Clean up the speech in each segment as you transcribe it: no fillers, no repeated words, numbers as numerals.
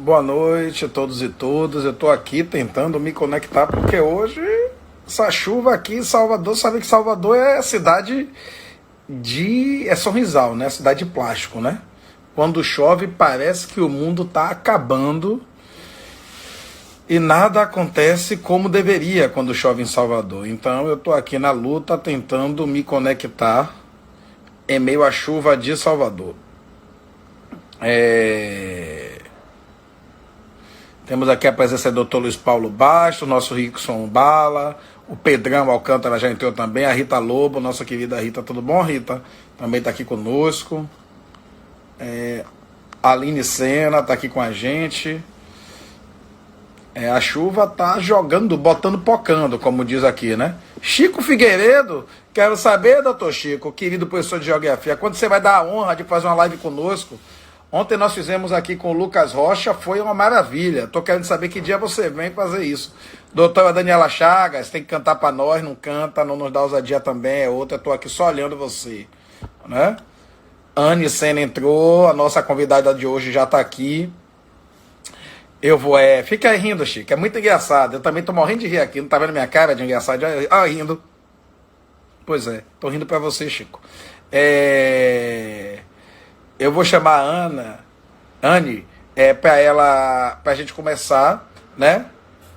Boa noite a todos e todas. Eu estou aqui tentando me conectar porque hoje essa chuva aqui em Salvador, sabe que Salvador é cidade é sorrisal, né? Cidade de plástico, né? Quando chove parece que o mundo está acabando e nada acontece como deveria quando chove em Salvador. Então eu estou aqui na luta tentando me conectar em meio à chuva de Salvador. Temos aqui a presença do Dr. Luiz Paulo Bastos, nosso Rickson Bala, o Pedrão Alcântara já entrou também, a Rita Lobo, nossa querida Rita, tudo bom, Rita? Também está aqui conosco. A Aline Sena está aqui com a gente. A chuva tá jogando, botando pocando, como diz aqui, né? Chico Figueiredo, quero saber, doutor Chico, querido professor de geografia, quando você vai dar a honra de fazer uma live conosco? Ontem nós fizemos aqui com o Lucas Rocha, foi uma maravilha. Tô querendo saber que dia você vem fazer isso. Doutora Daniela Chagas, tem que cantar para nós, não canta, não nos dá ousadia também, é outra, tô aqui só olhando você, né? Anne Sena entrou, a nossa convidada de hoje já tá aqui. Eu vou, fica aí rindo, Chico, é muito engraçado. Eu também tô morrendo de rir aqui, não tá vendo minha cara de engraçado? Rindo. Pois é, tô rindo pra você, Chico. Eu vou chamar a Anne, pra gente começar, né?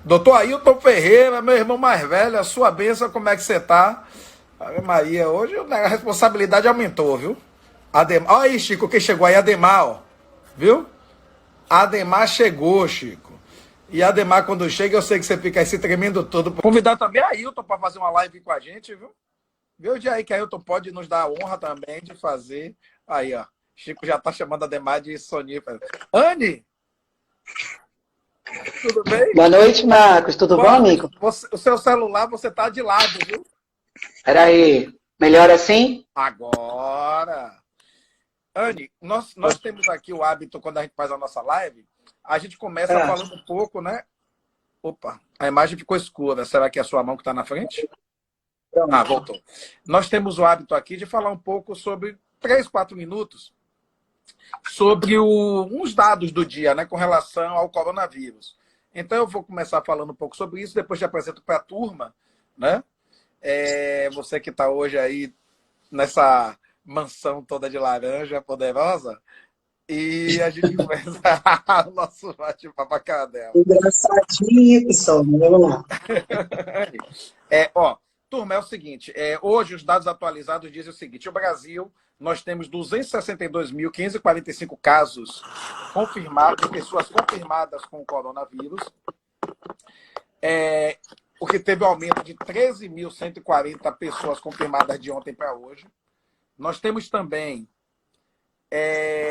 Doutor Ailton Ferreira, meu irmão mais velho, a sua bênção, como é que você tá? Ave Maria, hoje a responsabilidade aumentou, viu? Olha aí, Chico, quem chegou aí, Ademar, ó, viu? Ademar chegou, Chico. E Ademar, quando chega, eu sei que você fica aí se tremendo todo. Convidar também a Ailton para fazer uma live com a gente, viu? Vê o dia aí que a Ailton pode nos dar a honra também de fazer. Aí, ó. Chico já tá chamando a Ademar de sonífera. Anne! Tudo bem? Boa noite, Marcos. Tudo bom, amigo? O seu celular, você tá de lado, viu? Peraí. Melhor assim? Agora! Anne, nós temos aqui o hábito, quando a gente faz a nossa live, a gente começa falando um pouco, né? Opa, a imagem ficou escura. Será que é a sua mão que está na frente? Voltou. Nós temos o hábito aqui de falar um pouco sobre 3, 4 minutos sobre uns dados do dia, né, com relação ao coronavírus. Então eu vou começar falando um pouco sobre isso, depois te apresento para a turma, né? Você que está hoje aí nessa mansão toda de laranja poderosa, e a gente começa o nosso bate-papo cadela. Engraçadinha que sou, vamos lá. Turma, é o seguinte, hoje os dados atualizados dizem o seguinte: o Brasil, nós temos 262.545 casos confirmados, pessoas confirmadas com o coronavírus, o que teve um aumento de 13.140 pessoas confirmadas de ontem para hoje. Nós temos também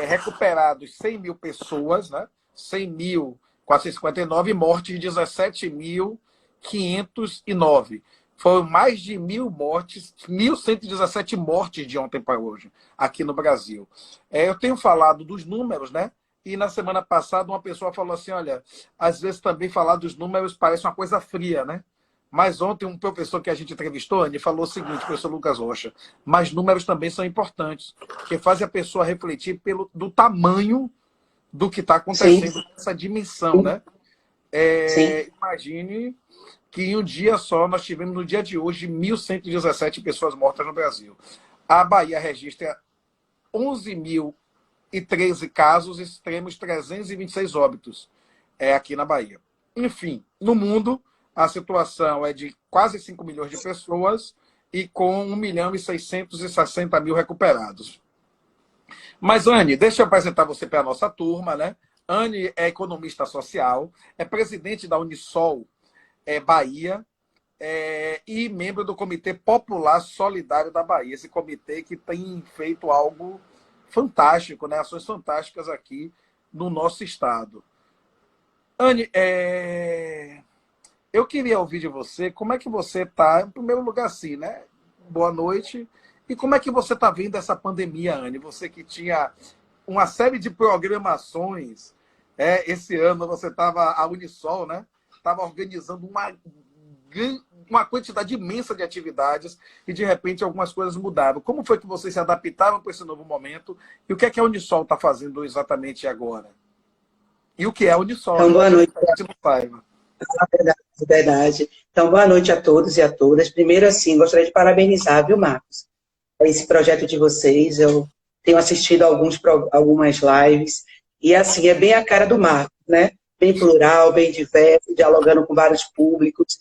recuperados 100 mil pessoas, né? 100.459 e mortes de 17.509. Foram mais de 1.000 mortes, 1.117 mortes de ontem para hoje, aqui no Brasil. Eu tenho falado dos números, né? E na semana passada uma pessoa falou assim, olha, às vezes também falar dos números parece uma coisa fria, né? Mas ontem um professor que a gente entrevistou, ele falou o seguinte, o professor Lucas Rocha, mas números também são importantes, porque fazem a pessoa refletir do tamanho do que está acontecendo, essa dimensão, né? Imagine que em um dia só nós tivemos, no dia de hoje, 1.117 pessoas mortas no Brasil. A Bahia registra 11.013 casos extremos, 326 óbitos aqui na Bahia. Enfim, no mundo, a situação é de quase 5 milhões de pessoas e com 1.660.000 recuperados. Mas, Anne, deixa eu apresentar você para a nossa turma, né? Anne é economista social, é presidente da Unisol Bahia e membro do Comitê Popular Solidário da Bahia. Esse comitê que tem feito algo fantástico, né? Ações fantásticas aqui no nosso estado. Anne, eu queria ouvir de você como é que você está, em primeiro lugar, assim, né? Boa noite. E como é que você está vendo essa pandemia, Anne? Você que tinha uma série de programações, esse ano você estava, a Unisol, né? Estava organizando uma quantidade imensa de atividades e, de repente, algumas coisas mudaram. Como foi que vocês se adaptaram para esse novo momento? E o que é que a Unisol está fazendo exatamente agora? E o que é a Unisol, Então, né? boa Talvez noite. a gente não saiba. Verdade, verdade. Então, boa noite a todos e a todas. Primeiro, assim, gostaria de parabenizar, viu, Marcos, esse projeto de vocês. Eu tenho assistido algumas lives e, assim, é bem a cara do Marcos, né? Bem plural, bem diverso, dialogando com vários públicos.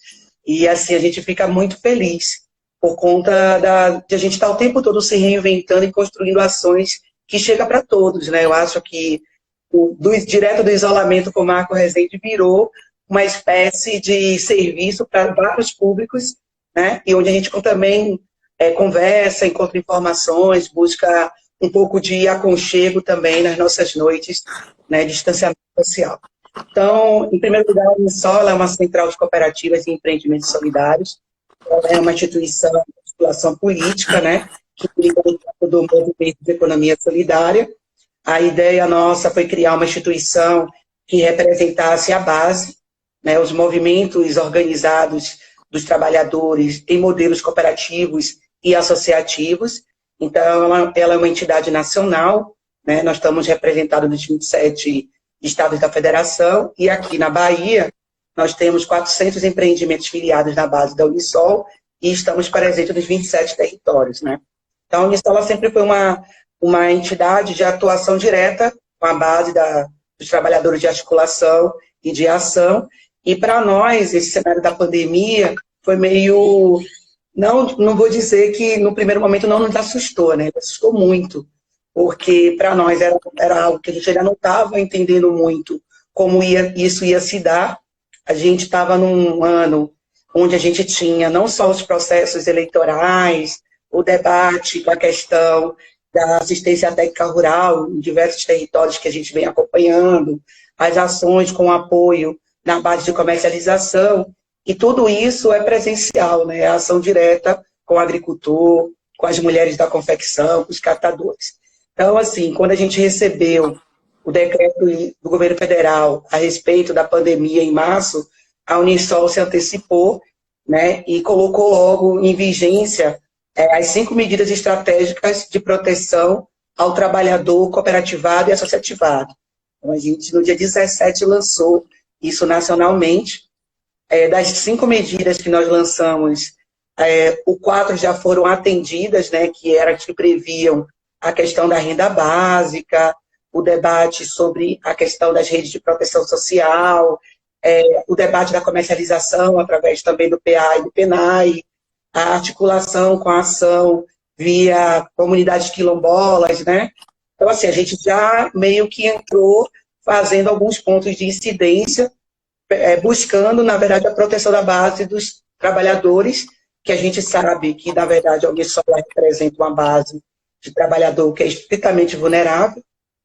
E, assim, a gente fica muito feliz por conta de a gente estar o tempo todo se reinventando e construindo ações que chegam para todos, né? Eu acho que direto do isolamento com o Marco Rezende virou uma espécie de serviço para vários públicos, né? E onde a gente também conversa, encontra informações, busca um pouco de aconchego também nas nossas noites, né? Distanciamento social. Então, em primeiro lugar, a Unisol é uma central de cooperativas e empreendimentos solidários. Ela é uma instituição de articulação política, né? Que lida do movimento de economia solidária. A ideia nossa foi criar uma instituição que representasse a base, né, os movimentos organizados dos trabalhadores em modelos cooperativos e associativos. Então, ela é uma entidade nacional, né, nós estamos representados nos 27 estados da federação, e aqui na Bahia, nós temos 400 empreendimentos filiados na base da Unisol, e estamos presentes nos 27 territórios, né. Então, a Unisol sempre foi uma entidade de atuação direta com a base dos trabalhadores de articulação e de ação. E para nós, esse cenário da pandemia foi meio. Não vou dizer que no primeiro momento não nos assustou, né? Assustou muito, porque para nós era algo que a gente ainda não estava entendendo muito como isso ia se dar. A gente estava num ano onde a gente tinha não só os processos eleitorais, o debate com a questão da assistência técnica rural em diversos territórios que a gente vem acompanhando, as ações com apoio na base de comercialização, e tudo isso é presencial, né? É a ação direta com o agricultor, com as mulheres da confecção, com os catadores. Então, assim, quando a gente recebeu o decreto do governo federal a respeito da pandemia em março, a Unisol se antecipou, né, e colocou logo em vigência as 5 medidas estratégicas de proteção ao trabalhador cooperativado e associativado. Então, a gente, no dia 17, lançou isso nacionalmente. Das 5 medidas que nós lançamos, 4 já foram atendidas, né, que previam a questão da renda básica, o debate sobre a questão das redes de proteção social, o debate da comercialização através também do PA e do PENAI, a articulação com a ação via comunidades quilombolas, né? Então, assim, a gente já meio que entrou fazendo alguns pontos de incidência, buscando, na verdade, a proteção da base dos trabalhadores, que a gente sabe que, na verdade, a Unisol representa uma base de trabalhador que é estritamente vulnerável.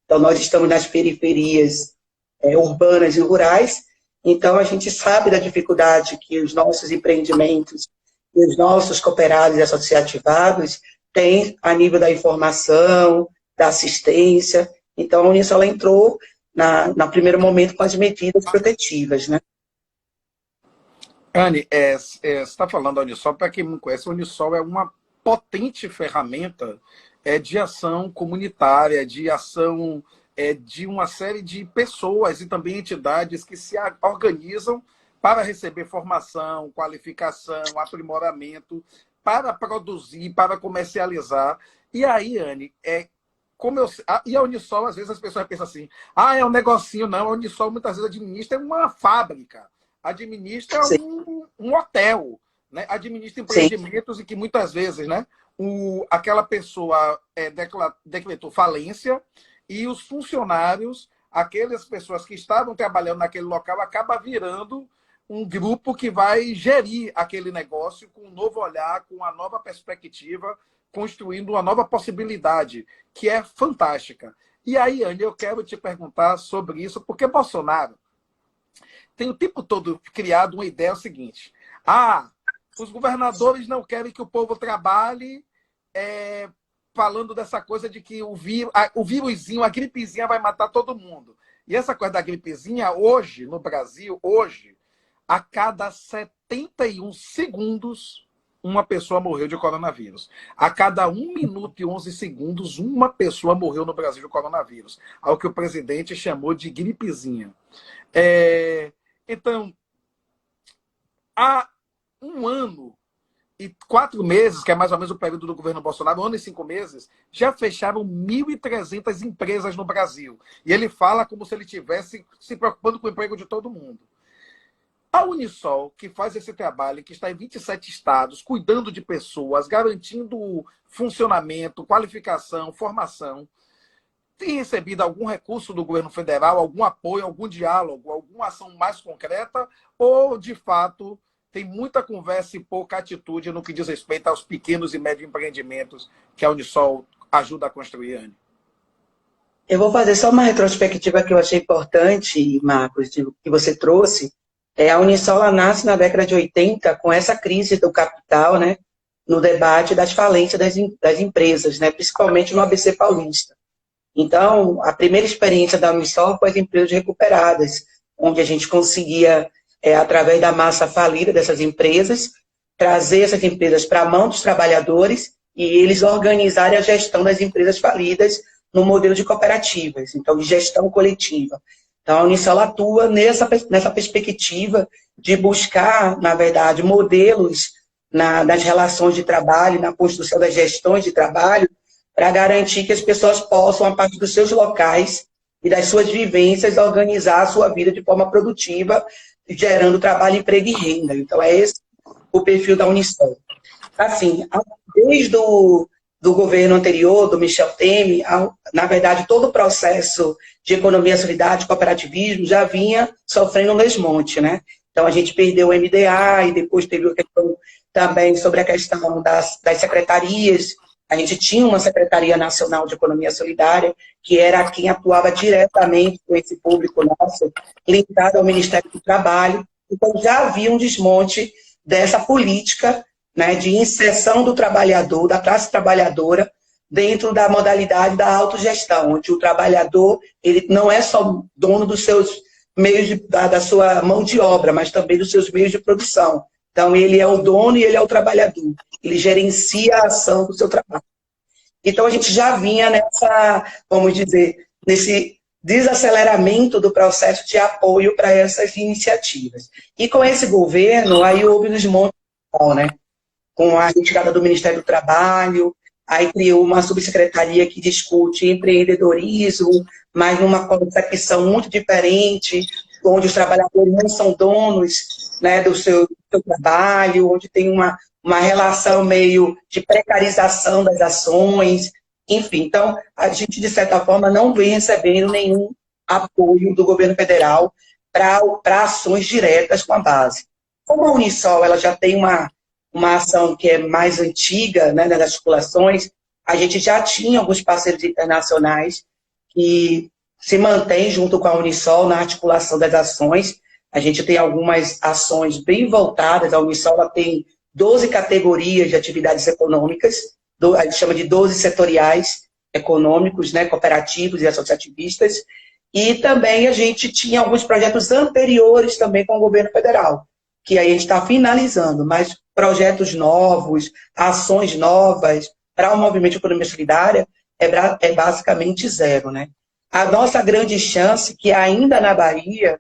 Então, nós estamos nas periferias urbanas e rurais, então a gente sabe da dificuldade que os nossos empreendimentos e os nossos cooperados e associativados têm a nível da informação, da assistência. Então, a Unisol entrou, no primeiro momento, com as medidas protetivas, né? Anne, você está falando da Unisol, para quem não conhece, a Unisol é uma potente ferramenta de ação comunitária, de ação de uma série de pessoas e também entidades que se organizam para receber formação, qualificação, aprimoramento, para produzir, para comercializar. E aí, Anne, e a Unisol, às vezes as pessoas pensam assim, é um negocinho, não, a Unisol muitas vezes administra uma fábrica, administra um hotel, né? Administra empreendimentos. Sim. E que muitas vezes, né, aquela pessoa decretou falência e os funcionários, aquelas pessoas que estavam trabalhando naquele local, acaba virando um grupo que vai gerir aquele negócio com um novo olhar, com uma nova perspectiva, construindo uma nova possibilidade, que é fantástica. E aí, Anne, eu quero te perguntar sobre isso, porque Bolsonaro tem o tempo todo criado uma ideia seguinte: os governadores não querem que o povo trabalhe, falando dessa coisa de que o vírusinho, a gripezinha vai matar todo mundo. E essa coisa da gripezinha, hoje, no Brasil, a cada 71 segundos, uma pessoa morreu de coronavírus. A cada 1 minuto e 11 segundos, uma pessoa morreu no Brasil de coronavírus. Ao que o presidente chamou de gripezinha. Então, há 1 ano e 4 meses, que é mais ou menos o período do governo Bolsonaro, 1 ano e 5 meses, já fecharam 1.300 empresas no Brasil. E ele fala como se ele estivesse se preocupando com o emprego de todo mundo. A Unisol, que faz esse trabalho, que está em 27 estados, cuidando de pessoas, garantindo funcionamento, qualificação, formação, tem recebido algum recurso do governo federal, algum apoio, algum diálogo, alguma ação mais concreta, ou, de fato, tem muita conversa e pouca atitude no que diz respeito aos pequenos e médios empreendimentos que a Unisol ajuda a construir, Anne? Eu vou fazer só uma retrospectiva que eu achei importante, Marcos, que você trouxe. A Unisol ela nasce na década de 80 com essa crise do capital, né, no debate das falências das empresas, né, principalmente no ABC Paulista. Então, a primeira experiência da Unisol foi as empresas recuperadas, onde a gente conseguia, através da massa falida dessas empresas, trazer essas empresas para a mão dos trabalhadores e eles organizarem a gestão das empresas falidas no modelo de cooperativas, então de gestão coletiva. Então, a Unisol atua nessa perspectiva de buscar, na verdade, modelos nas relações de trabalho, na construção das gestões de trabalho, para garantir que as pessoas possam, a partir dos seus locais e das suas vivências, organizar a sua vida de forma produtiva, gerando trabalho, emprego e renda. Então, é esse o perfil da Unisol. Assim, desde do governo anterior, do Michel Temer, na verdade, todo o processo de economia solidária, de cooperativismo, já vinha sofrendo um desmonte, né? Então, a gente perdeu o MDA e depois teve a questão também sobre a questão das secretarias. A gente tinha uma Secretaria Nacional de Economia Solidária, que era quem atuava diretamente com esse público nosso, linkado ao Ministério do Trabalho. Então, já havia um desmonte dessa política, né, de inserção do trabalhador, da classe trabalhadora, dentro da modalidade da autogestão, onde o trabalhador ele não é só dono dos seus meios, da sua mão de obra, mas também dos seus meios de produção. Então, ele é o dono e ele é o trabalhador. Ele gerencia a ação do seu trabalho. Então, a gente já vinha vamos dizer, nesse desaceleramento do processo de apoio para essas iniciativas. E com esse governo, aí houve um desmonte, né? Com a retirada do Ministério do Trabalho, aí criou uma subsecretaria que discute empreendedorismo, mas numa concepção muito diferente, onde os trabalhadores não são donos, né, do seu trabalho, onde tem uma relação meio de precarização das ações, enfim. Então, a gente, de certa forma, não vem recebendo nenhum apoio do governo federal para ações diretas com a base. Como a Unisol ela já tem uma ação que é mais antiga, né, das articulações, a gente já tinha alguns parceiros internacionais que se mantêm junto com a Unisol na articulação das ações. A gente tem algumas ações bem voltadas, a Unisol ela tem 12 categorias de atividades econômicas, a gente chama de 12 setoriais econômicos, né, cooperativos e associativistas, e também a gente tinha alguns projetos anteriores também com o governo federal, que aí a gente está finalizando, mas projetos novos, ações novas para o movimento de economia solidária é basicamente zero, né? A nossa grande chance, que ainda na Bahia,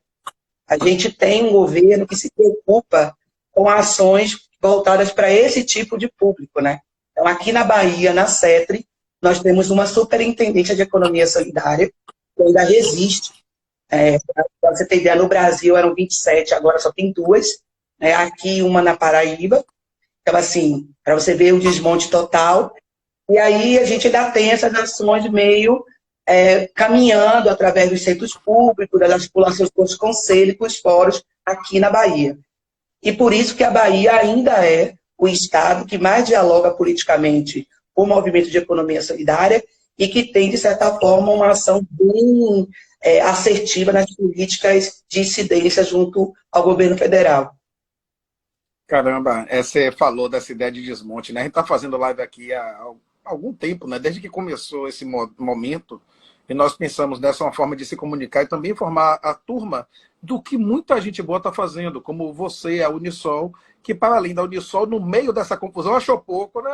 a gente tem um governo que se preocupa com ações voltadas para esse tipo de público, né? Então, aqui na Bahia, na CETRE, nós temos uma superintendência de economia solidária, que ainda resiste. Para você ter ideia, no Brasil eram 27, agora só tem 2, né? Aqui uma na Paraíba. Então, assim, para você ver o desmonte total. E aí a gente ainda tem essas ações meio caminhando através dos centros públicos, das articulações com os conselhos, com os fóruns aqui na Bahia. E por isso que a Bahia ainda é o estado que mais dialoga politicamente com o movimento de economia solidária e que tem, de certa forma, uma ação bem assertiva nas políticas de incidência junto ao governo federal. Caramba, você falou dessa ideia de desmonte, né? A gente está fazendo live aqui há algum tempo, né? Desde que começou esse momento, e nós pensamos nessa uma forma de se comunicar e também informar a turma do que muita gente boa está fazendo, como você, a Unisol, que, para além da Unisol, no meio dessa confusão, achou pouco, né?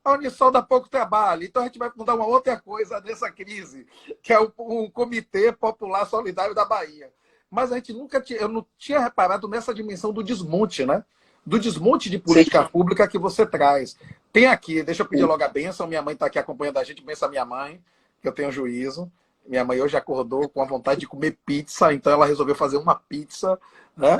A Unisol dá pouco trabalho, então a gente vai mudar uma outra coisa nessa crise, que é o Comitê Popular Solidário da Bahia. Mas a gente nunca tinha, eu não tinha reparado nessa dimensão do desmonte, né? Do desmonte de política Sim. pública que você traz. Tem aqui, deixa eu pedir logo a bênção, minha mãe está aqui acompanhando a gente, benção a minha mãe, que eu tenho juízo. Minha mãe hoje acordou com a vontade de comer pizza, então ela resolveu fazer uma pizza, né?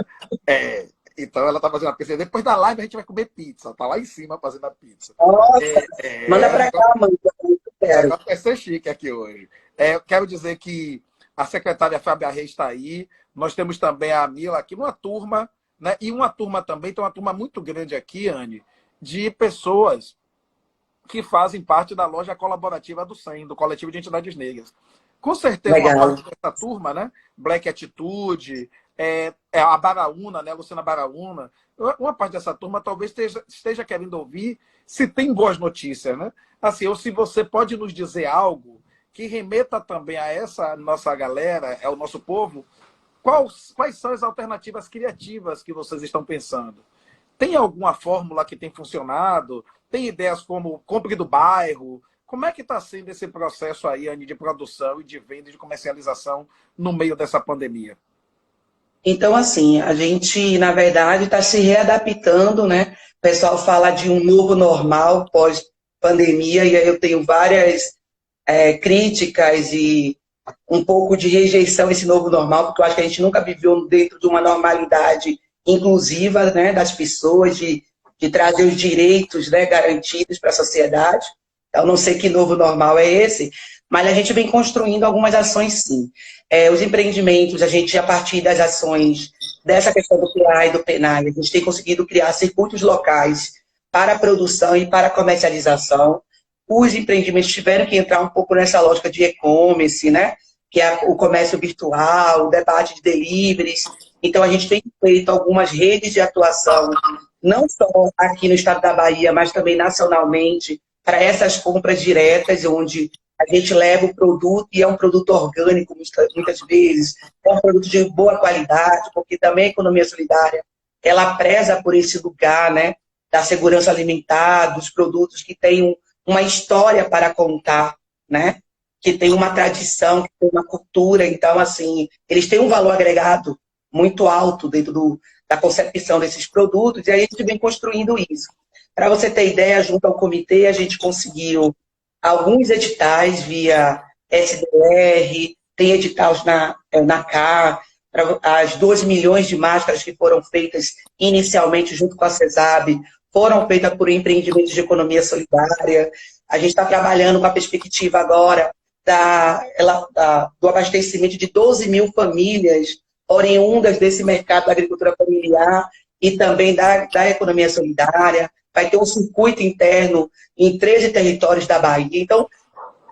Então ela tá fazendo a pizza. Depois da live a gente vai comer pizza, tá lá em cima fazendo a pizza. Nossa, manda para cá, mãe, que eu quero. Vai ser chique aqui hoje. Eu quero dizer que a secretária Fábia Reis está aí, nós temos também a Mila aqui, uma turma, né? E uma turma também, tem uma turma muito grande aqui, Anne, de pessoas que fazem parte da loja colaborativa do SEM, do Coletivo de Entidades Negras. Com certeza, uma Legal. parte dessa turma, né? Black Atitude, a Baraúna, né? Luciana Baraúna, uma parte dessa turma talvez esteja querendo ouvir se tem boas notícias, né? Assim, ou se você pode nos dizer algo que remeta também a essa nossa galera, ao nosso povo, quais são as alternativas criativas que vocês estão pensando? Tem alguma fórmula que tem funcionado? Tem ideias como compre do bairro? Como é que está sendo esse processo aí, Anne, de produção e de venda e de comercialização no meio dessa pandemia? Então, assim, a gente, na verdade, está se readaptando, né? O pessoal fala de um novo normal pós-pandemia, e aí eu tenho várias críticas e um pouco de rejeição a esse novo normal, porque eu acho que a gente nunca viveu dentro de uma normalidade inclusiva, né, das pessoas, de trazer os direitos, né, garantidos para a sociedade. Eu não sei que novo normal é esse, mas a gente vem construindo algumas ações, sim. Os empreendimentos, a gente, a partir das ações dessa questão do PA e do PENAI, a gente tem conseguido criar circuitos locais para a produção e para a comercialização. Os empreendimentos tiveram que entrar um pouco nessa lógica de e-commerce, né? Que é o comércio virtual, o debate de deliveries. Então, a gente tem feito algumas redes de atuação, não só aqui no estado da Bahia, mas também nacionalmente, para essas compras diretas, onde a gente leva o produto, e é um produto orgânico, muitas vezes, é um produto de boa qualidade, porque também a economia solidária, ela preza por esse lugar, né? Da segurança alimentar, dos produtos que têm uma história para contar, né? Que tem uma tradição, que tem uma cultura. Então, assim, eles têm um valor agregado muito alto dentro da concepção desses produtos, e aí a gente vem construindo isso. Para você ter ideia, junto ao comitê, a gente conseguiu alguns editais via SDR, tem editais na CAR, as 2 milhões de máscaras que foram feitas inicialmente junto com a CESAB, foram feitas por empreendimentos de economia solidária. A gente está trabalhando com a perspectiva agora do abastecimento de 12 mil famílias oriundas desse mercado da agricultura familiar e também da economia solidária. Vai ter um circuito interno em 13 territórios da Bahia. Então,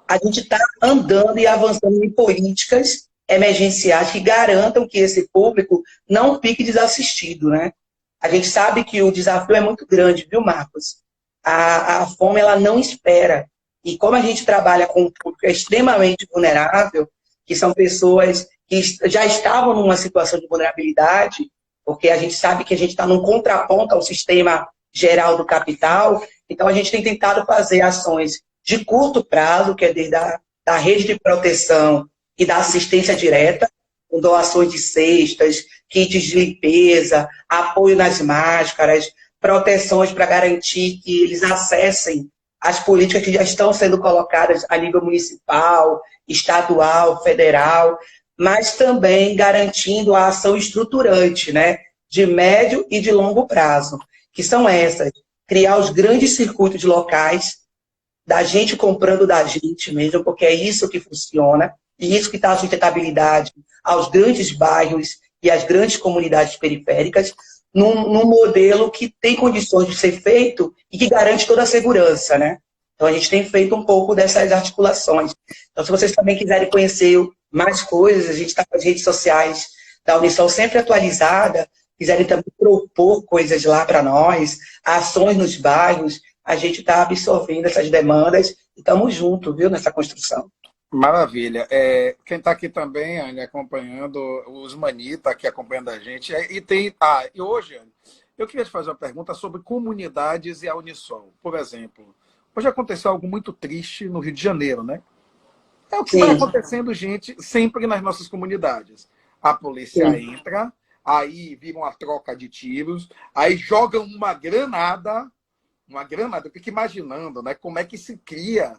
a gente está andando e avançando em políticas emergenciais que garantam que esse público não fique desassistido, né? A gente sabe que o desafio é muito grande, viu, Marcos? A fome, ela não espera. E como a gente trabalha com um público extremamente vulnerável, que são pessoas que já estavam numa situação de vulnerabilidade, porque a gente sabe que a gente está num contraponto ao sistema geral do capital, então a gente tem tentado fazer ações de curto prazo, que é desde da rede de proteção e da assistência direta, com doações de cestas, kits de limpeza, apoio nas máscaras, proteções para garantir que eles acessem as políticas que já estão sendo colocadas a nível municipal, estadual, federal, mas também garantindo a ação estruturante, né, de médio e de longo prazo, que são essas: criar os grandes circuitos locais, da gente comprando da gente mesmo, porque é isso que funciona, e isso que dá sustentabilidade aos grandes bairros e às grandes comunidades periféricas, num modelo que tem condições de ser feito e que garante toda a segurança, né? Então, a gente tem feito um pouco dessas articulações. Então, se vocês também quiserem conhecer mais coisas, a gente está com as redes sociais da Unisol sempre atualizada, quiserem também propor coisas lá para nós, ações nos bairros, a gente está absorvendo essas demandas e estamos juntos, viu, nessa construção. Maravilha. Quem está aqui também, Anne, acompanhando, os Mani está aqui acompanhando a gente. E hoje, Anne, Eu queria te fazer uma pergunta sobre comunidades e a Unisol. Por exemplo, hoje aconteceu algo muito triste no Rio de Janeiro, né? É o que vai Sim, acontecendo, gente, sempre nas nossas comunidades. A polícia sim, entra, aí vira uma troca de tiros, aí jogam uma granada, eu fico imaginando, né, como é que se cria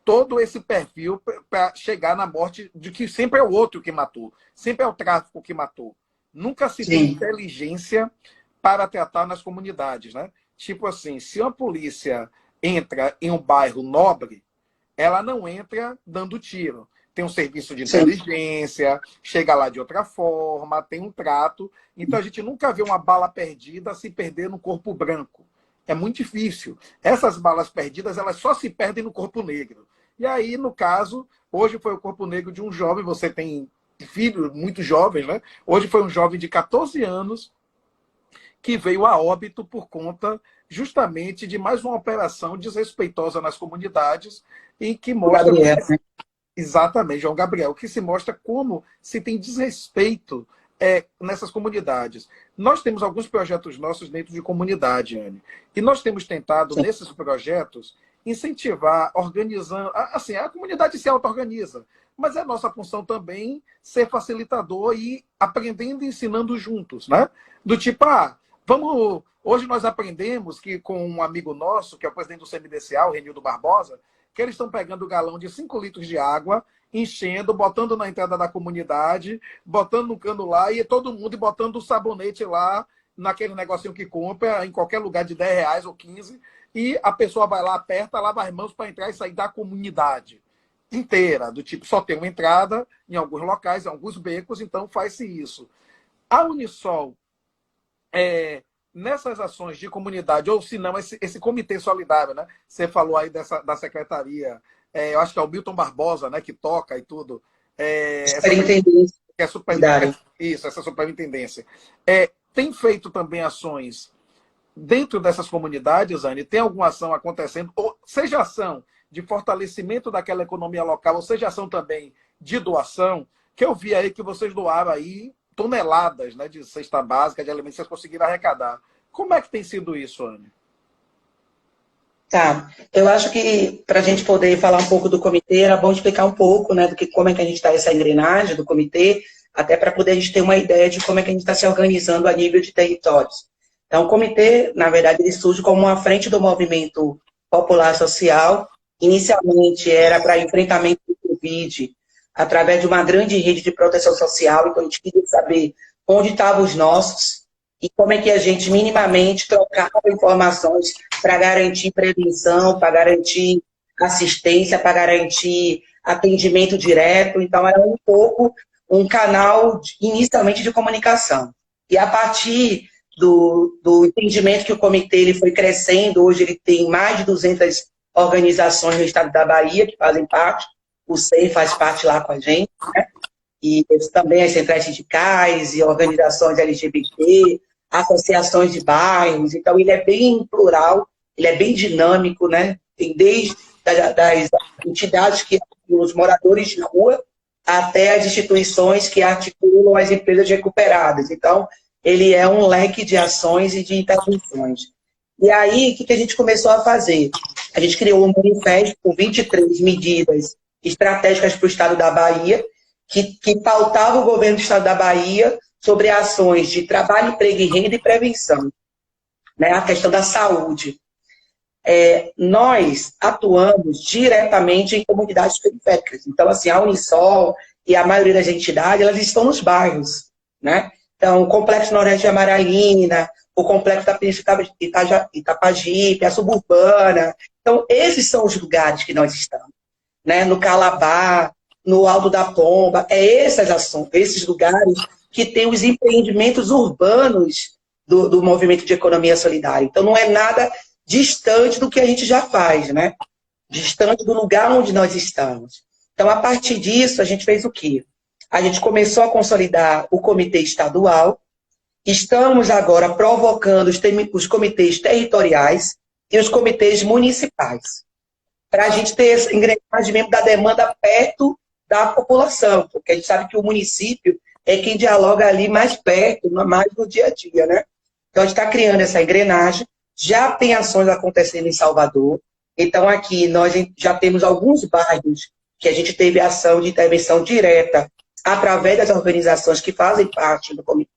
todo esse perfil para chegar na morte de que sempre é o outro que matou, sempre é o tráfico que matou. Nunca se tem sim, inteligência para tratar nas comunidades, né? Tipo assim, se uma polícia entra em um bairro nobre, ela não entra dando tiro. Tem um serviço de sim. inteligência, chega lá de outra forma, tem um trato. Então a gente nunca vê uma bala perdida se perder no corpo branco. É muito difícil. Essas balas perdidas, elas só se perdem no corpo negro. E aí, no caso, hoje foi o corpo negro de um jovem, você tem filhos muito jovens, né? Hoje foi um jovem de 14 anos que veio a óbito por conta justamente de mais uma operação desrespeitosa nas comunidades e que O mostra Gabriel, né? exatamente, João Gabriel, que se mostra como se tem desrespeito nessas comunidades. Nós temos alguns projetos nossos dentro de comunidade, Anne, e nós temos tentado, Sim, nesses projetos, incentivar, organizando. Assim, a comunidade se auto-organiza, mas é nossa função também ser facilitador e aprendendo e ensinando juntos, né? Do tipo, vamos. Hoje nós aprendemos que com um amigo nosso, que é o presidente do CMDCA, o Renildo Barbosa, que eles estão pegando o galão de 5 litros de água, enchendo, botando na entrada da comunidade, botando no cano lá, e todo mundo botando o sabonete lá, naquele negocinho que compra, em qualquer lugar de 10 reais ou 15, e a pessoa vai lá, aperta, lava as mãos para entrar e sair da comunidade inteira, do tipo, só tem uma entrada em alguns locais, em alguns becos, então faz-se isso. A Unisol, é, nessas ações de comunidade, ou se não, esse comitê solidário, né? Você falou aí da secretaria, eu acho que é o Milton Barbosa, né, que toca e tudo. Essa superintendente que é super, solidário. isso, essa superintendência. Tem feito também ações dentro dessas comunidades, Anne? Tem alguma ação acontecendo, ou seja ação de fortalecimento daquela economia local, ou seja ação também de doação, que eu vi aí que vocês doaram aí toneladas, né, de cesta básica, de alimentos, vocês conseguiram arrecadar. Como é que tem sido isso, Anne? Tá. Eu acho que para a gente poder falar um pouco do comitê, era bom explicar um pouco, né, do que como é que a gente está essa engrenagem do comitê, até para poder a gente ter uma ideia de como é que a gente está se organizando a nível de territórios. Então, o comitê, na verdade, ele surge como uma frente do movimento popular social. Inicialmente era para enfrentamento do Covid, através de uma grande rede de proteção social. Então, a gente queria saber onde estavam os nossos e como é que a gente minimamente trocava informações para garantir prevenção, para garantir assistência, para garantir atendimento direto. Então, era um pouco um canal inicialmente de comunicação. E a partir do entendimento que o comitê ele foi crescendo, hoje ele tem mais de 200 organizações no estado da Bahia que fazem parte, o SEI faz parte lá com a gente, né? E também as centrais sindicais e organizações LGBT, associações de bairros, então ele é bem plural, ele é bem dinâmico, né? Tem desde das entidades que articulam os moradores de rua até as instituições que articulam as empresas recuperadas. Então, ele é um leque de ações e de intervenções. E aí, o que a gente começou a fazer? A gente criou um manifesto com 23 medidas estratégicas para o estado da Bahia, que pautava o governo do estado da Bahia sobre ações de trabalho, emprego e renda e prevenção, né? A questão da saúde. Nós atuamos diretamente em comunidades periféricas. Então, assim, a Unisol e a maioria das entidades, elas estão nos bairros, né? Então, o Complexo Noroeste de Amaralina, o Complexo da Península Itapajipe, a Suburbana. Então, esses são os lugares que nós estamos, né? No Calabar, no Alto da Pomba, essas ações, esses lugares que têm os empreendimentos urbanos do movimento de economia solidária. Então, não é nada distante do que a gente já faz, né? Distante do lugar onde nós estamos. Então, a partir disso, a gente fez o quê? A gente começou a consolidar o comitê estadual, estamos agora provocando os comitês territoriais e os comitês municipais, para a gente ter esse engrenagem mesmo da demanda perto da população, porque a gente sabe que o município é quem dialoga ali mais perto, mais no dia a dia, né? Então, a gente está criando essa engrenagem, já tem ações acontecendo em Salvador. Então, aqui nós já temos alguns bairros que a gente teve ação de intervenção direta através das organizações que fazem parte do comitê.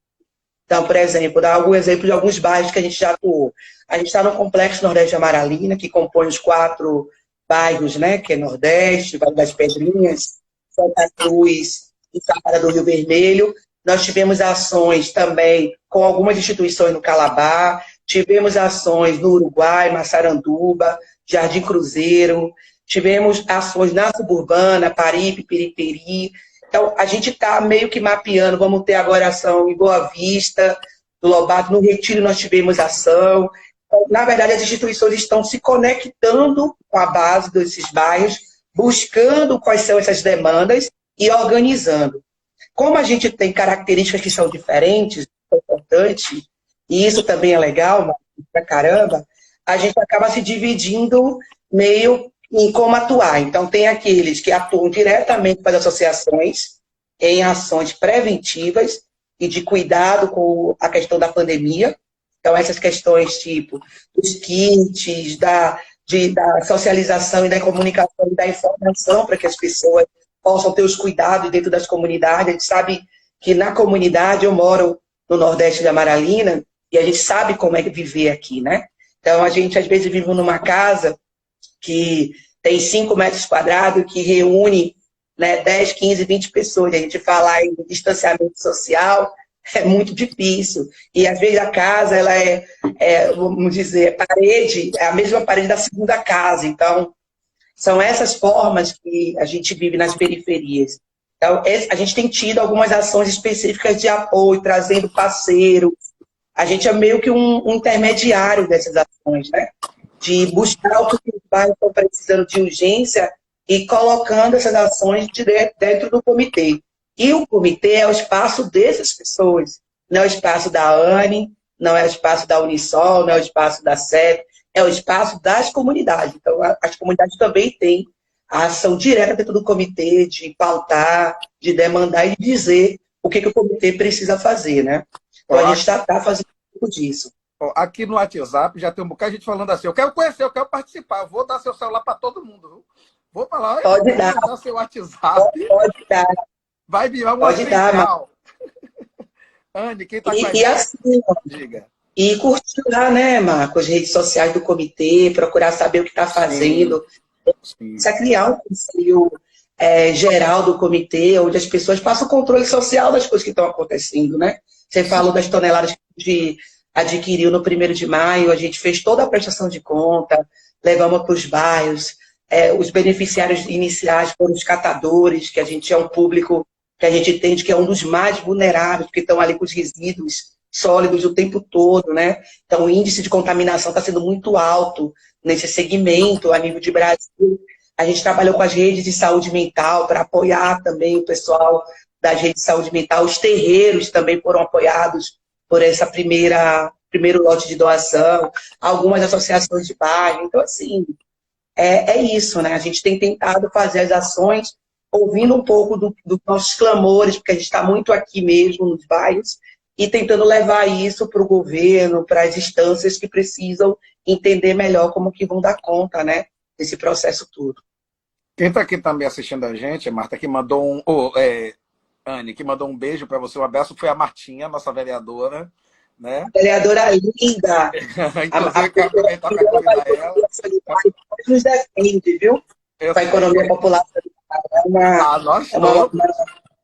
Então, por exemplo, dar algum exemplo de alguns bairros que a gente já atuou. A gente está no Complexo Nordeste de Amaralina, que compõe os 4 bairros, né, que é Nordeste, Vale das Pedrinhas, Santa Cruz e Chapada do Rio Vermelho. Nós tivemos ações também com algumas instituições no Calabar, tivemos ações no Uruguai, Massaranduba, Jardim Cruzeiro, tivemos ações na Suburbana, Paripe, Piripiri. Então, a gente está meio que mapeando, vamos ter agora ação em Boa Vista, no Lobato, no Retiro nós tivemos ação. Então, na verdade, as instituições estão se conectando com a base desses bairros, buscando quais são essas demandas e organizando. Como a gente tem características que são diferentes, é importante, e isso também é legal, pra caramba, a gente acaba se dividindo meio em como atuar. Então, tem aqueles que atuam diretamente com as associações em ações preventivas e de cuidado com a questão da pandemia. Então, essas questões tipo dos kits, da socialização e da comunicação e da informação para que as pessoas possam ter os cuidados dentro das comunidades. A gente sabe que na comunidade, eu moro no Nordeste de Amaralina, e a gente sabe como é viver aqui, né? Então, a gente, às vezes, vive numa casa que tem 5 metros quadrados, que reúne, né, 10, 15, 20 pessoas. A gente falar em distanciamento social é muito difícil. E, às vezes, a casa, ela vamos dizer, parede, é a mesma parede da segunda casa. Então, são essas formas que a gente vive nas periferias. Então, a gente tem tido algumas ações específicas de apoio, trazendo parceiros. A gente é meio que um intermediário dessas ações, né? De buscar o que os bairros estão precisando de urgência e colocando essas ações dentro do comitê. E o comitê é o espaço dessas pessoas. Não é o espaço da ANE, não é o espaço da Unisol, não é o espaço da SET, é o espaço das comunidades. Então, as comunidades também têm a ação direta dentro do comitê de pautar, de demandar e de dizer o que o comitê precisa fazer, né? Então, a gente está fazendo um pouco disso. Aqui no WhatsApp já tem um bocado de gente falando assim, eu quero conhecer, eu quero participar, eu vou dar seu celular para todo mundo. Viu? Vou falar, pode dar seu WhatsApp. Pode dar. Vai virar uma pode dar, Anne, quem está com a gente? Assim, diga. E curtir lá, né, Marcos, as redes sociais do comitê, procurar saber o que está fazendo. Precisa criar um conselho geral do comitê, onde as pessoas façam o controle social das coisas que estão acontecendo, né? Você falou das toneladas que a gente adquiriu no 1º de maio, a gente fez toda a prestação de conta, levamos para os bairros, os beneficiários iniciais foram os catadores, que a gente é um público que a gente entende que é um dos mais vulneráveis, porque estão ali com os resíduos sólidos o tempo todo, né? Então, o índice de contaminação está sendo muito alto nesse segmento, a nível de Brasil. A gente trabalhou com as redes de saúde mental para apoiar também o pessoal das redes de saúde mental. Os terreiros também foram apoiados por essa primeiro lote de doação. Algumas associações de bairro. Então, assim, é isso, né? A gente tem tentado fazer as ações ouvindo um pouco dos nossos clamores, porque a gente está muito aqui mesmo nos bairros, e tentando levar isso para o governo, para as instâncias que precisam entender melhor como que vão dar conta, né, desse processo todo. Quem está aqui também assistindo a gente, Marta, que mandou Anne, que mandou um beijo para você, um abraço, foi a Martinha, nossa vereadora, né? Vereadora linda! Inclusive, quero aproveitar para convidar ela. Nos defende, viu? Com a economia popular. Nós todos.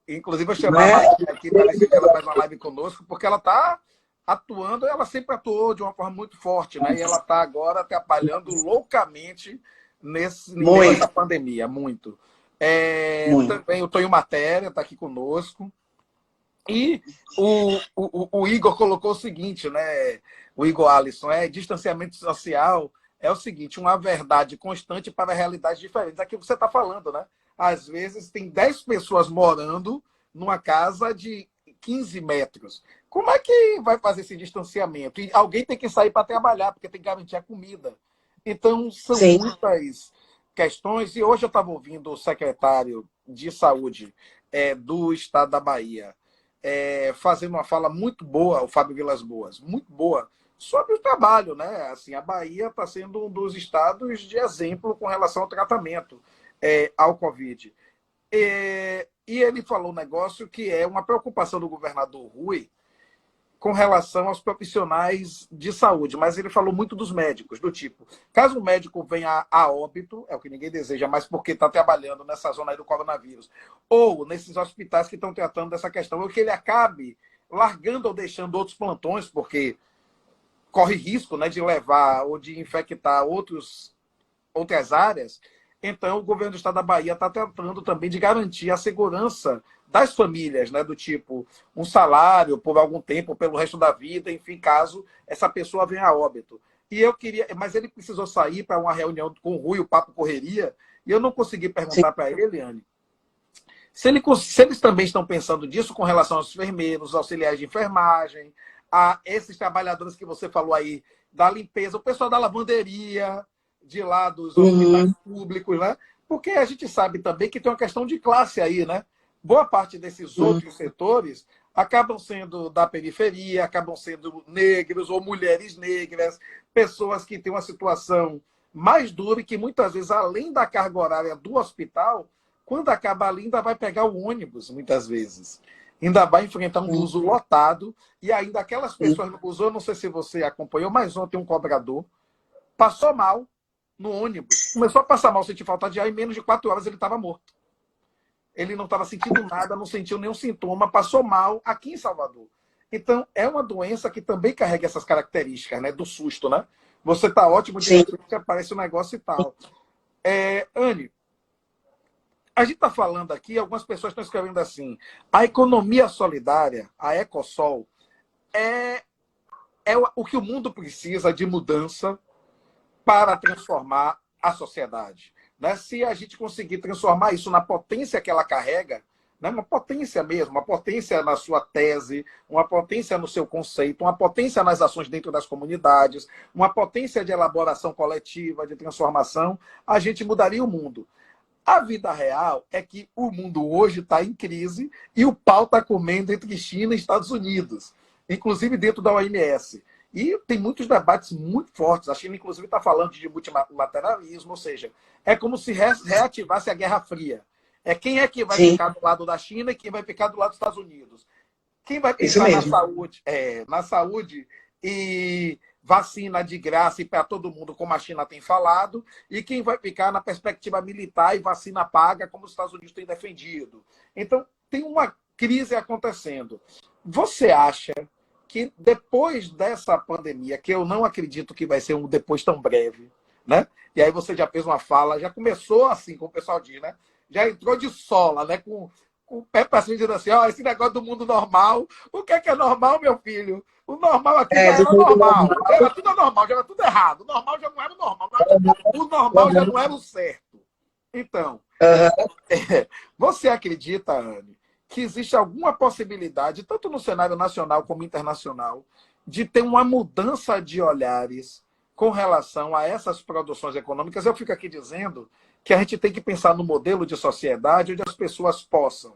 Inclusive, eu chamar a Martinha aqui para ver se ela faz uma live conosco, porque ela está atuando, ela sempre atuou de uma forma muito forte, né? E ela está agora atrapalhando loucamente nessa pandemia, muito. Também o Tonho Matéria está aqui conosco. E o Igor colocou o seguinte, né? O Igor Alisson, distanciamento social é o seguinte, uma verdade constante para realidades diferentes. Aqui você está falando, né? Às vezes tem 10 pessoas morando numa casa de 15 metros. Como é que vai fazer esse distanciamento? E alguém tem que sair para trabalhar, porque tem que garantir a comida. Então, são muitas questões. E hoje eu estava ouvindo o secretário de Saúde do Estado da Bahia fazendo uma fala muito boa, o Fábio Vilas Boas, muito boa, sobre o trabalho, né? Assim, a Bahia está sendo um dos estados de exemplo com relação ao tratamento ao Covid. E ele falou um negócio que é uma preocupação do governador Rui com relação aos profissionais de saúde, mas ele falou muito dos médicos, do tipo, caso o médico venha a óbito, é o que ninguém deseja, mas porque está trabalhando nessa zona aí do coronavírus, ou nesses hospitais que estão tratando dessa questão, ou que ele acabe largando ou deixando outros plantões, porque corre risco, né, de levar ou de infectar outras áreas. Então, o governo do estado da Bahia está tratando também de garantir a segurança das famílias, né? Do tipo, um salário por algum tempo, pelo resto da vida, enfim, caso essa pessoa venha a óbito. E eu queria, mas ele precisou sair para uma reunião com o Rui, o papo correria, e eu não consegui perguntar para ele, Anne, se eles também estão pensando disso com relação aos enfermeiros, auxiliares de enfermagem, a esses trabalhadores que você falou aí, da limpeza, o pessoal da lavanderia, de lá dos hospitais públicos, né? Porque a gente sabe também que tem uma questão de classe aí, né? Boa parte desses outros setores acabam sendo da periferia, acabam sendo negros ou mulheres negras, pessoas que têm uma situação mais dura e que muitas vezes, além da carga horária do hospital, quando acaba ali, ainda vai pegar o ônibus, muitas vezes. Ainda vai enfrentar um buzo lotado e ainda aquelas pessoas no buzo, eu não sei se você acompanhou, mas ontem um cobrador passou mal no ônibus. Começou a passar mal, sentir falta de ar, e em menos de 4 horas ele estava morto. Ele não estava sentindo nada, não sentiu nenhum sintoma, passou mal aqui em Salvador. Então, é uma doença que também carrega essas características, né? Do susto, né? Você está ótimo, de repente aparece um negócio e tal. Anne, a gente está falando aqui, algumas pessoas estão escrevendo assim, a economia solidária, a Ecosol, é o que o mundo precisa de mudança para transformar a sociedade. Né? Se a gente conseguir transformar isso na potência que ela carrega, né? Uma potência mesmo, uma potência na sua tese, uma potência no seu conceito, uma potência nas ações dentro das comunidades, uma potência de elaboração coletiva, de transformação, a gente mudaria o mundo. A vida real é que o mundo hoje está em crise e o pau está comendo entre China e Estados Unidos, inclusive dentro da OMS. E tem muitos debates muito fortes. A China, inclusive, está falando de multilateralismo, ou seja, é como se reativasse a Guerra Fria. Quem é que vai ficar do lado da China e quem vai ficar do lado dos Estados Unidos. Quem vai pensar na saúde e vacina de graça e para todo mundo, como a China tem falado, e quem vai ficar na perspectiva militar e vacina paga, como os Estados Unidos têm defendido. Então, tem uma crise acontecendo. Você acha que depois dessa pandemia, que eu não acredito que vai ser um depois tão breve, né? E aí você já fez uma fala, já começou assim, como o pessoal diz, né? Já entrou de sola, né? Com o pé para cima, dizendo assim, esse negócio do mundo normal, o que é normal, meu filho? O normal aqui já era normal. Era tudo normal, já era tudo errado. O normal já não era o normal. O normal já não era o certo. Então, você acredita, Anne, que existe alguma possibilidade, tanto no cenário nacional como internacional, de ter uma mudança de olhares com relação a essas produções econômicas? Eu fico aqui dizendo que a gente tem que pensar no modelo de sociedade onde as pessoas possam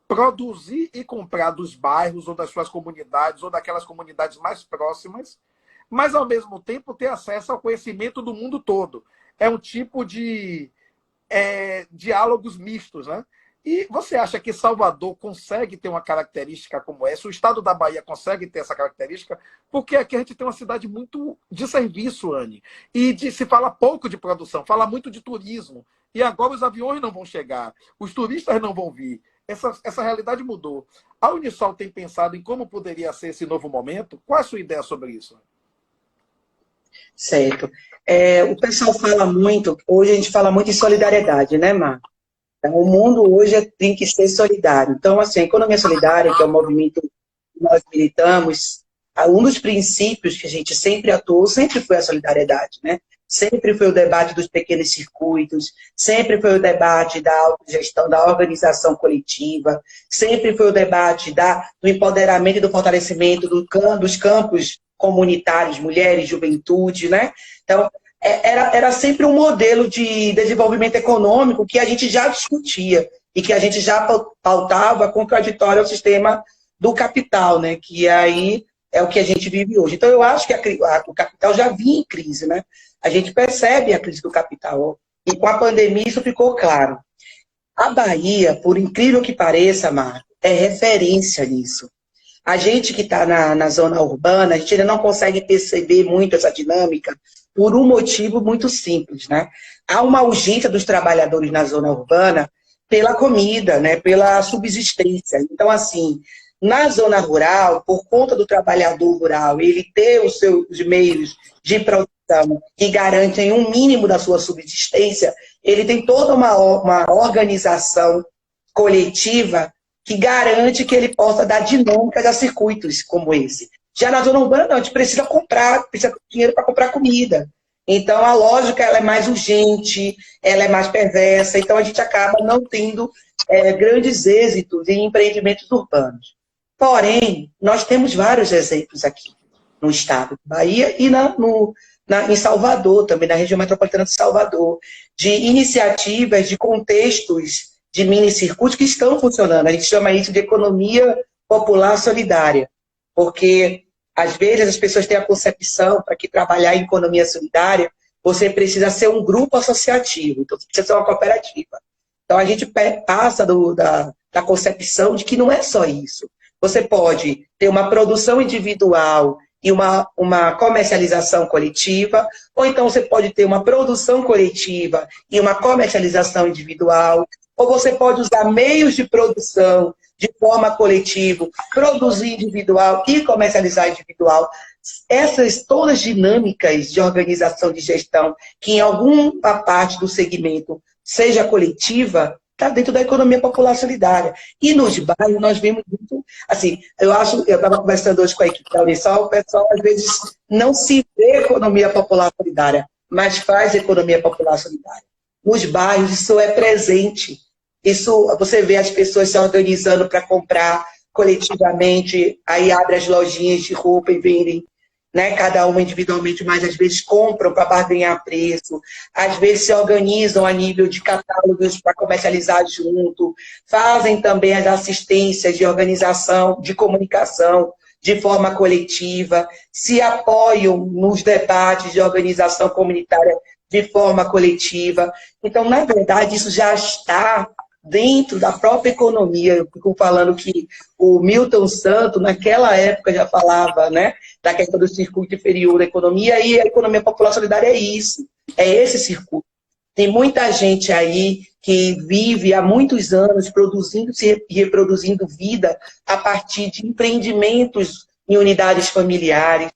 produzir e comprar dos bairros ou das suas comunidades ou daquelas comunidades mais próximas, mas, ao mesmo tempo, ter acesso ao conhecimento do mundo todo. É um tipo de diálogos mistos, né? E você acha que Salvador consegue ter uma característica como essa? O estado da Bahia consegue ter essa característica? Porque aqui a gente tem uma cidade muito de serviço, Anne. E se fala pouco de produção, fala muito de turismo. E agora os aviões não vão chegar, os turistas não vão vir. Essa realidade mudou. A Unisol tem pensado em como poderia ser esse novo momento? Qual é a sua ideia sobre isso? Certo. O pessoal fala muito, hoje a gente fala muito em solidariedade, né, Marco? O mundo hoje tem que ser solidário. Então, assim, a economia solidária, que é o movimento que nós militamos, um dos princípios que a gente sempre atuou, sempre foi a solidariedade, né? Sempre foi o debate dos pequenos circuitos, sempre foi o debate da autogestão, da organização coletiva, sempre foi o debate do empoderamento e do fortalecimento dos campos comunitários, mulheres, juventude, né? Então, era sempre um modelo de desenvolvimento econômico que a gente já discutia e que a gente já pautava contraditório ao sistema do capital, né? Que aí é o que a gente vive hoje. Então, eu acho que o capital já vinha em crise, né? A gente percebe a crise do capital. E com a pandemia isso ficou claro. A Bahia, por incrível que pareça, Marco, é referência nisso. A gente que está na zona urbana, a gente ainda não consegue perceber muito essa dinâmica por um motivo muito simples, né? Há uma urgência dos trabalhadores na zona urbana pela comida, né? Pela subsistência. Então, assim, na zona rural, por conta do trabalhador rural, ele ter os seus meios de produção que garantem um mínimo da sua subsistência, ele tem toda uma organização coletiva que garante que ele possa dar dinâmicas a circuitos como esse. Já na zona urbana, não, a gente precisa precisa ter dinheiro para comprar comida. Então, a lógica ela é mais urgente, ela é mais perversa, então a gente acaba não tendo grandes êxitos em empreendimentos urbanos. Porém, nós temos vários exemplos aqui no estado de Bahia e em Salvador, também na região metropolitana de Salvador, de iniciativas, de contextos de mini-circuitos que estão funcionando. A gente chama isso de economia popular solidária, porque, às vezes, as pessoas têm a concepção para que trabalhar em economia solidária, você precisa ser um grupo associativo, então você precisa ser uma cooperativa. Então, a gente passa da concepção de que não é só isso. Você pode ter uma produção individual e uma comercialização coletiva, ou então você pode ter uma produção coletiva e uma comercialização individual, ou você pode usar meios de produção de forma coletiva, produzir individual e comercializar individual. Essas todas dinâmicas de organização de gestão, que em alguma parte do segmento seja coletiva, está dentro da economia popular solidária. E nos bairros nós vemos muito, assim, eu estava conversando hoje com a equipe da Unisol, o pessoal às vezes não se vê economia popular solidária, mas faz economia popular solidária. Nos bairros isso é presente. Isso, você vê as pessoas se organizando para comprar coletivamente, aí abre as lojinhas de roupa e vendem, né, cada uma individualmente, mas às vezes compram para barganhar preço, às vezes se organizam a nível de catálogos para comercializar junto, fazem também as assistências de organização, de comunicação, de forma coletiva, se apoiam nos debates de organização comunitária de forma coletiva. Então, na verdade, isso já está dentro da própria economia. Eu fico falando que o Milton Santos, naquela época, já falava, né, da questão do circuito inferior da economia, e a economia popular solidária é isso, é esse circuito. Tem muita gente aí que vive há muitos anos produzindo e reproduzindo vida a partir de empreendimentos em unidades familiares.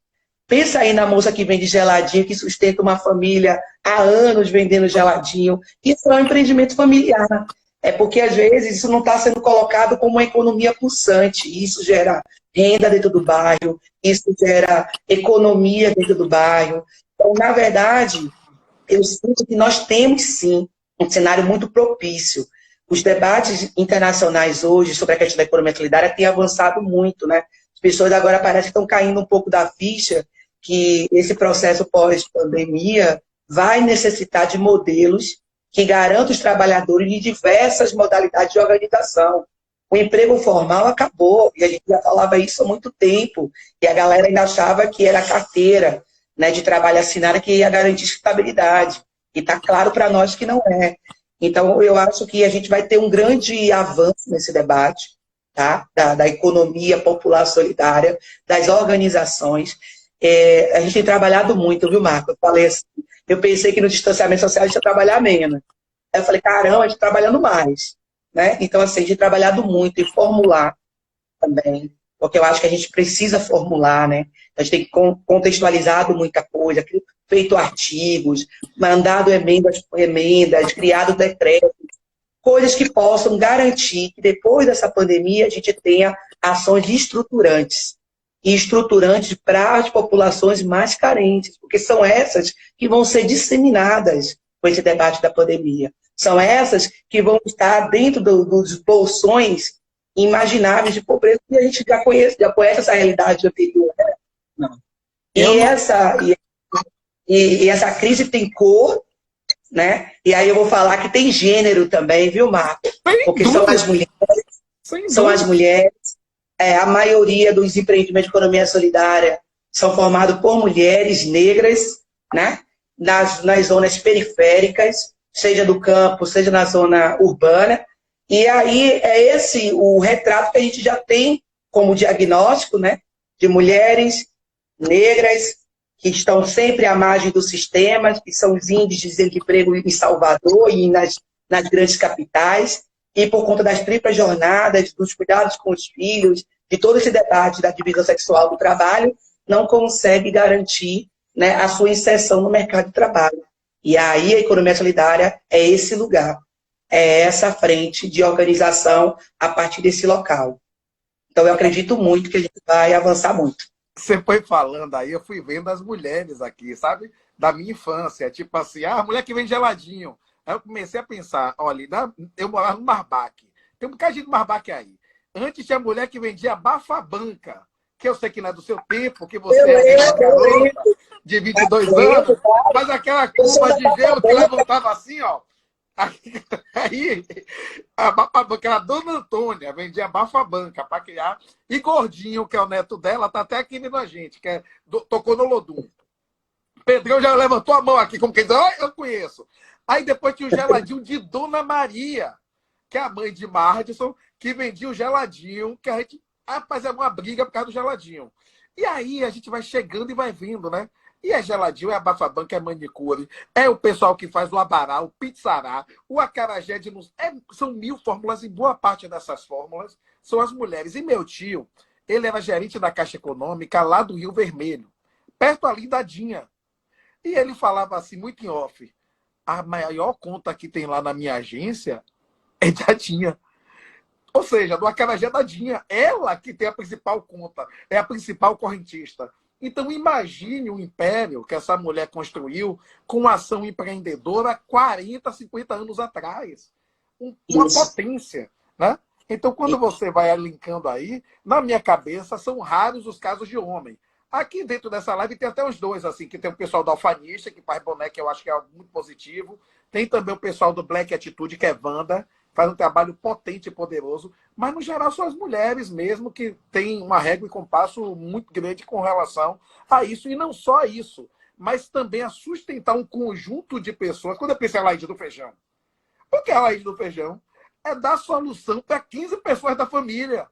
Pensa aí na moça que vende geladinho, que sustenta uma família há anos vendendo geladinho. Isso é um empreendimento familiar. É porque, às vezes, isso não está sendo colocado como uma economia pulsante. Isso gera renda dentro do bairro, isso gera economia dentro do bairro. Então, na verdade, eu sinto que nós temos, sim, um cenário muito propício. Os debates internacionais hoje sobre a questão da economia solidária têm avançado muito, né? As pessoas agora parecem que estão caindo um pouco da ficha que esse processo pós-pandemia vai necessitar de modelos que garantam os trabalhadores de diversas modalidades de organização. O emprego formal acabou, e a gente já falava isso há muito tempo, e a galera ainda achava que era a carteira, né, de trabalho assinada que ia garantir estabilidade. E está claro para nós que não é. Então, eu acho que a gente vai ter um grande avanço nesse debate, tá? Da economia popular solidária, das organizações. A gente tem trabalhado muito, viu, Marco? Eu falei assim, eu pensei que no distanciamento social a gente ia trabalhar menos. Aí eu falei, caramba, a gente está trabalhando mais. Né? Então, assim, a gente tem trabalhado muito e formular também, porque eu acho que a gente precisa formular, né? A gente tem contextualizado muita coisa, feito artigos, mandado emendas, criado decretos, coisas que possam garantir que depois dessa pandemia a gente tenha ações estruturantes. E estruturantes para as populações mais carentes, porque são essas que vão ser disseminadas com esse debate da pandemia. São essas que vão estar dentro dos bolsões imagináveis de pobreza que a gente já conhece essa realidade anterior. Né? Não. E essa crise tem cor, né? E aí eu vou falar que tem gênero também, viu, Marco? Porque são as mulheres, a maioria dos empreendimentos de economia solidária são formados por mulheres negras, né? Nas zonas periféricas, seja do campo, seja na zona urbana. E aí é esse o retrato que a gente já tem como diagnóstico, né? De mulheres negras que estão sempre à margem do sistema, que são os índices de desemprego em Salvador e nas grandes capitais, e por conta das triplas jornadas, dos cuidados com os filhos, de todo esse debate da divisão sexual do trabalho, não consegue garantir, né, a sua inserção no mercado de trabalho. E aí a economia solidária é esse lugar, é essa frente de organização a partir desse local. Então eu acredito muito que a gente vai avançar muito. Você foi falando aí, eu fui vendo as mulheres aqui, sabe? Da minha infância, tipo assim, a mulher que vem geladinho. Aí eu comecei a pensar, olha, eu morava no Marbaque. Tem um bocadinho de Marbaque aí. Antes tinha mulher que vendia bafa-banca, que eu sei que não é do seu tempo, que você é uma garota de 22 anos, mas aquela curva de gelo que levantava assim, ó. Aí, a bafa-banca era a Dona Antônia, vendia bafa-banca para criar. E Gordinho, que é o neto dela, tá até aqui vendo a gente, que tocou no Lodum. Pedrão já levantou a mão aqui, como quem diz, oh, eu conheço. Aí depois tinha o geladinho de Dona Maria, que é a mãe de Mardison, que vendia o geladinho, que a gente, rapaz, é uma briga por causa do geladinho. E aí a gente vai chegando e vai vindo, né? E é geladinho, é a bafa-banca, é manicure, é o pessoal que faz o abará, o pizzará, o acarajé de... São 1000 fórmulas e boa parte dessas fórmulas são as mulheres. E meu tio, ele era gerente da Caixa Econômica lá do Rio Vermelho, perto ali da Dinha. E ele falava assim, muito em off, a maior conta que tem lá na minha agência é da Dinha. Ou seja, do acarajé da Dinha. Ela que tem a principal conta, é a principal correntista. Então, imagine o império que essa mulher construiu com ação empreendedora 40, 50 anos atrás. Uma potência, né? Então, quando você vai linkando aí, na minha cabeça, são raros os casos de homem. Aqui dentro dessa live tem até os dois, assim, que tem o pessoal da Alfanista, que faz boné, que eu acho que é muito positivo. Tem também o pessoal do Black Attitude, que é Wanda, faz um trabalho potente e poderoso, mas no geral são as mulheres mesmo que têm uma régua e compasso muito grande com relação a isso, e não só isso, mas também a sustentar um conjunto de pessoas. Quando eu pensei em Laíde do Feijão, o que é a Laíde do Feijão? É dar solução para 15 pessoas da família,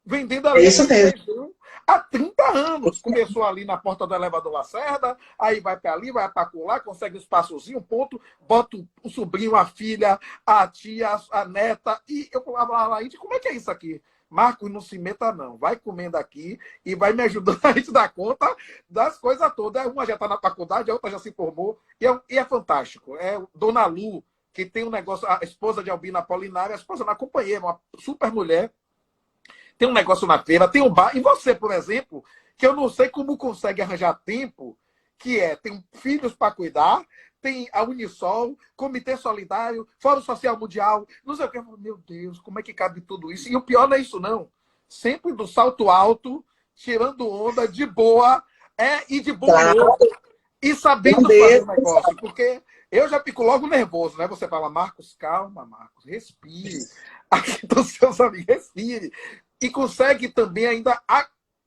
vendendo a linha de feijão há 30 anos. Começou ali na porta do elevador Lacerda, aí vai para ali, vai para lá, consegue um espaçozinho, um ponto, bota o sobrinho, a filha, a tia, a neta, e eu falava lá, como é que é isso aqui? Marcos, não se meta não, vai comendo aqui e vai me ajudando a gente dar conta das coisas todas. Uma já está na faculdade, a outra já se formou, e é fantástico. É Dona Lu, que tem um negócio, a esposa de Albina Apolinária, a esposa da companheira, uma super mulher, tem um negócio na feira, tem um bar. E você, por exemplo, que eu não sei como consegue arranjar tempo, tem filhos para cuidar, tem a Unisol, Comitê Solidário, Fórum Social Mundial, não sei o que. Meu Deus, como é que cabe tudo isso? E o pior não é isso, não. Sempre do salto alto, tirando onda, de boa, e de bom humor, e sabendo fazer o negócio. Porque eu já fico logo nervoso, né? Você fala, Marcos, calma, Marcos, respire. Aqui estão seus amigos, respire. E consegue também ainda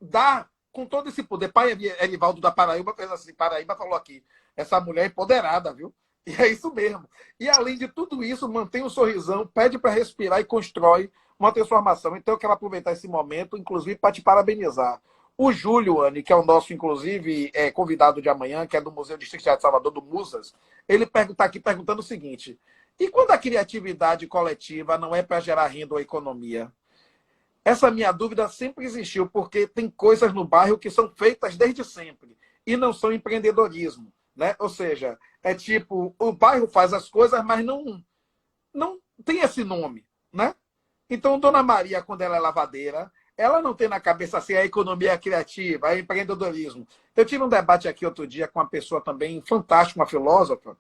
dar com todo esse poder. Pai Erivaldo da Paraíba fez assim, Paraíba falou aqui, essa mulher é empoderada, viu? E é isso mesmo. E além de tudo isso, mantém um sorrisão, pede para respirar e constrói uma transformação. Então eu quero aproveitar esse momento, inclusive, para te parabenizar. O Júlio, Anne, que é o nosso, inclusive, convidado de amanhã, que é do Museu Distrito de Salvador, do Musas, ele está aqui perguntando o seguinte, e quando a criatividade coletiva não é para gerar renda ou economia? Essa minha dúvida sempre existiu, porque tem coisas no bairro que são feitas desde sempre e não são empreendedorismo, né? Ou seja, é tipo, o bairro faz as coisas, mas não tem esse nome, né? Então, Dona Maria, quando ela é lavadeira, ela não tem na cabeça assim a economia criativa, a empreendedorismo. Eu tive um debate aqui outro dia com uma pessoa também fantástica, uma filósofa,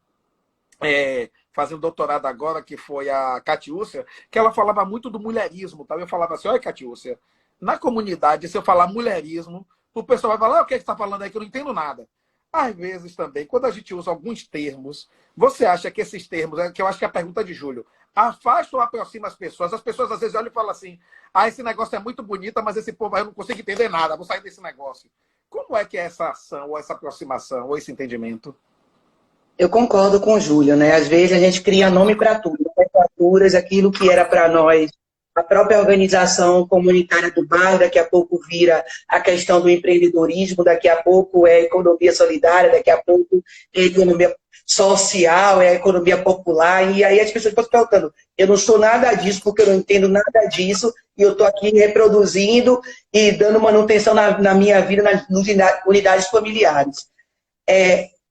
fazendo doutorado agora, que foi a Catiúcia, que ela falava muito do mulherismo. Tá? Eu falava assim, olha, Catiúcia, na comunidade, se eu falar mulherismo, o pessoal vai falar, o que é que você está falando aí, que eu não entendo nada. às vezes também, quando a gente usa alguns termos, você acha que esses termos, que eu acho que é a pergunta de Júlio, afasta ou aproxima as pessoas? As pessoas às vezes olham e falam assim, esse negócio é muito bonito, mas esse povo aí eu não consigo entender nada, vou sair desse negócio. Como é que é essa ação, ou essa aproximação, ou esse entendimento? Eu concordo com o Júlio, né? Às vezes a gente cria nome para tudo, nomenclaturas, aquilo que era para nós a própria organização comunitária do bairro, daqui a pouco vira a questão do empreendedorismo, daqui a pouco é economia solidária, daqui a pouco é economia social, é economia popular, e aí as pessoas estão se perguntando, eu não sou nada disso, porque eu não entendo nada disso, e eu estou aqui reproduzindo e dando manutenção na minha vida, nas unidades familiares.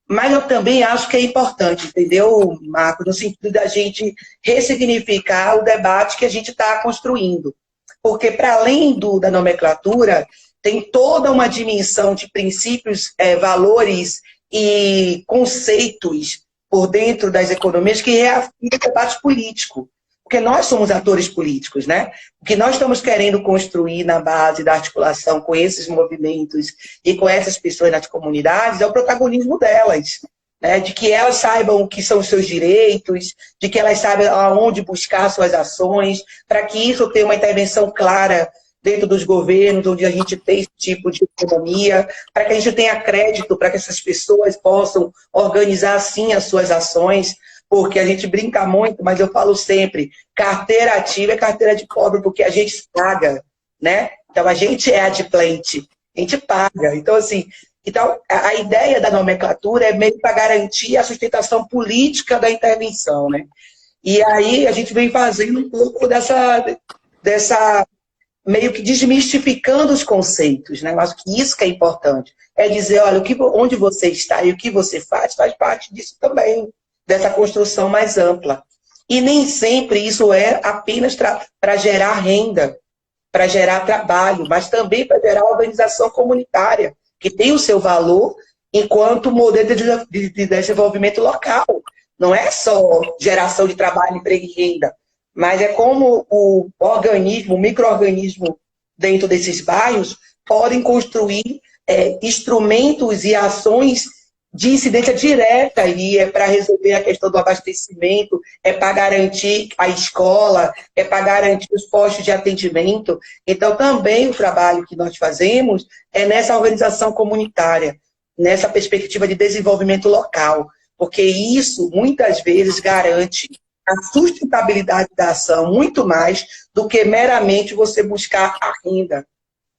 Mas eu também acho que é importante, entendeu, Marco, no sentido da gente ressignificar o debate que a gente está construindo. Porque, para além da nomenclatura, tem toda uma dimensão de princípios, valores e conceitos por dentro das economias que reafirmam o debate político. Porque nós somos atores políticos, né? O que nós estamos querendo construir na base da articulação com esses movimentos e com essas pessoas nas comunidades é o protagonismo delas, né? De que elas saibam o que são os seus direitos, de que elas saibam aonde buscar suas ações, para que isso tenha uma intervenção clara dentro dos governos, onde a gente tem esse tipo de economia, para que a gente tenha crédito, para que essas pessoas possam organizar, sim, as suas ações, porque a gente brinca muito, mas eu falo sempre, carteira ativa é carteira de pobre, porque a gente paga, né? Então, a gente é adimplente, a gente paga. Então, assim, a ideia da nomenclatura é meio para garantir a sustentação política da intervenção, né? E aí a gente vem fazendo um pouco dessa meio que desmistificando os conceitos, né? Eu acho que isso que é importante. É dizer, olha, onde você está e o que você faz parte disso também, dessa construção mais ampla. E nem sempre isso é apenas para gerar renda, para gerar trabalho, mas também para gerar organização comunitária, que tem o seu valor enquanto modelo de desenvolvimento local. Não é só geração de trabalho, emprego e renda, mas é como o organismo, o micro-organismo dentro desses bairros podem construir instrumentos e ações de incidência direta ali, é para resolver a questão do abastecimento, é para garantir a escola, é para garantir os postos de atendimento. Então, também o trabalho que nós fazemos é nessa organização comunitária, nessa perspectiva de desenvolvimento local, porque isso, muitas vezes, garante a sustentabilidade da ação muito mais do que meramente você buscar a renda.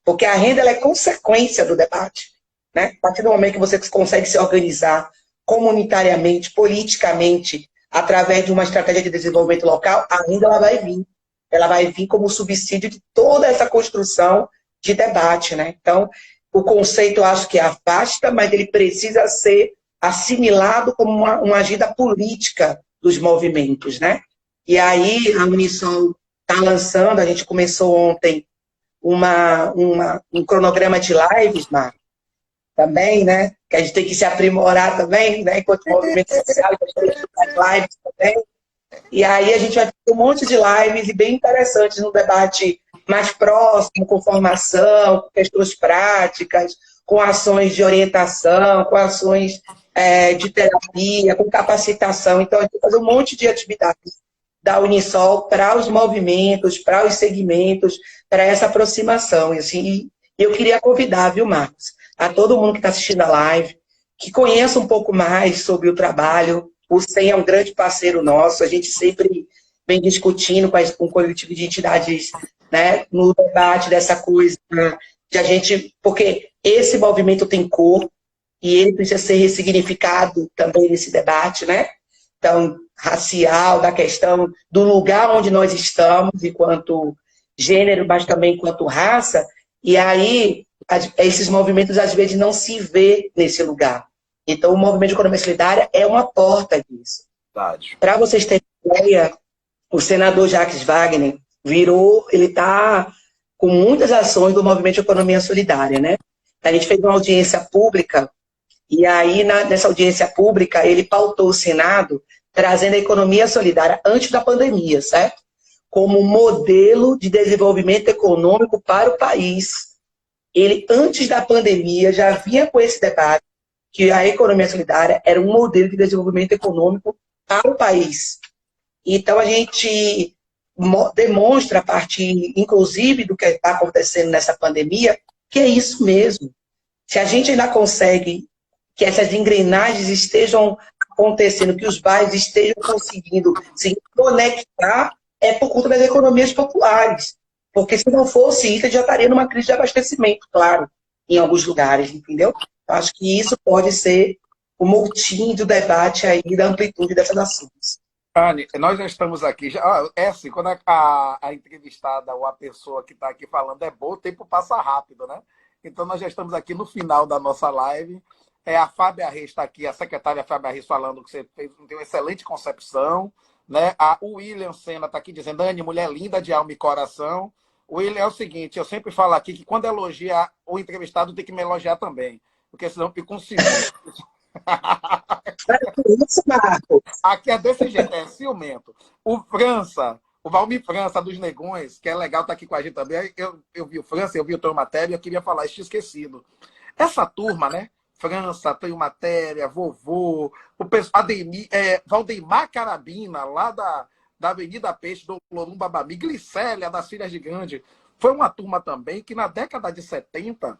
Porque a renda ela é consequência do debate. Né? A partir do momento que você consegue se organizar comunitariamente, politicamente, através de uma estratégia de desenvolvimento local, a renda ela vai vir. Ela vai vir como subsídio de toda essa construção de debate. Né? Então, o conceito eu acho que afasta, mas ele precisa ser assimilado como uma agenda política dos movimentos. Né? E aí a Unisol está lançando, a gente começou ontem um cronograma de lives, Marcos, também, né? Que a gente tem que se aprimorar também, né? Enquanto movimento social, a gente tem que lives também. E aí a gente vai ter um monte de lives e bem interessantes no debate mais próximo, com formação, com questões práticas, com ações de orientação, com ações de terapia, com capacitação. Então, a gente vai fazer um monte de atividades da Unisol para os movimentos, para os segmentos, para essa aproximação. E assim, eu queria convidar, viu, Marcos, a todo mundo que está assistindo a live, que conheça um pouco mais sobre o trabalho. O SEM é um grande parceiro nosso, a gente sempre vem discutindo com o coletivo de entidades, né, no debate dessa coisa, de a gente, porque esse movimento tem cor, e ele precisa ser ressignificado também nesse debate, né? Então, racial, da questão do lugar onde nós estamos, enquanto gênero, mas também enquanto raça, e aí esses movimentos às vezes não se vê nesse lugar. Então o movimento de economia solidária é uma porta disso. Para vocês terem ideia, o senador Jacques Wagner ele está com muitas ações do movimento de economia solidária, né? A gente fez uma audiência pública, e aí nessa audiência pública ele pautou o Senado trazendo a economia solidária antes da pandemia, certo? Como modelo de desenvolvimento econômico para o país. Ele, antes da pandemia, já vinha com esse debate que a economia solidária era um modelo de desenvolvimento econômico para o país. Então, a gente demonstra, a partir, inclusive, do que está acontecendo nessa pandemia, que é isso mesmo. Se a gente ainda consegue que essas engrenagens estejam acontecendo, que os bairros estejam conseguindo se conectar, é por conta das economias populares. Porque se não fosse isso, a gente já estaria numa crise de abastecimento, claro, em alguns lugares, entendeu? Eu acho que isso pode ser o motim do debate aí, da amplitude dessas ações. Anne, nós já estamos aqui. É assim, quando a entrevistada ou a pessoa que está aqui falando é boa, o tempo passa rápido, né? Então, nós já estamos aqui no final da nossa live. A Fábia Reis está aqui, a secretária Fábia Reis, falando que você tem uma excelente concepção, né? O William Senna está aqui dizendo: Anne, mulher linda de alma e coração. O William é o seguinte: eu sempre falo aqui que quando elogia o entrevistado, tem que me elogiar também, porque senão fica um ciúme. Isso, Marco. Aqui é desse jeito, é ciumento. O França, o Valmir França dos Negões, que é legal estar aqui com a gente também. Eu vi o França, eu vi o Tom Matéria, eu queria falar, eu tinha esquecido. Essa turma, né? França, Tom Matéria, Vovô, o pessoal, Valdemar Carabina, lá da Avenida Peixe, do Lorum Babami, Glicélia, das Filhas de Grande. Foi uma turma também que na década de 70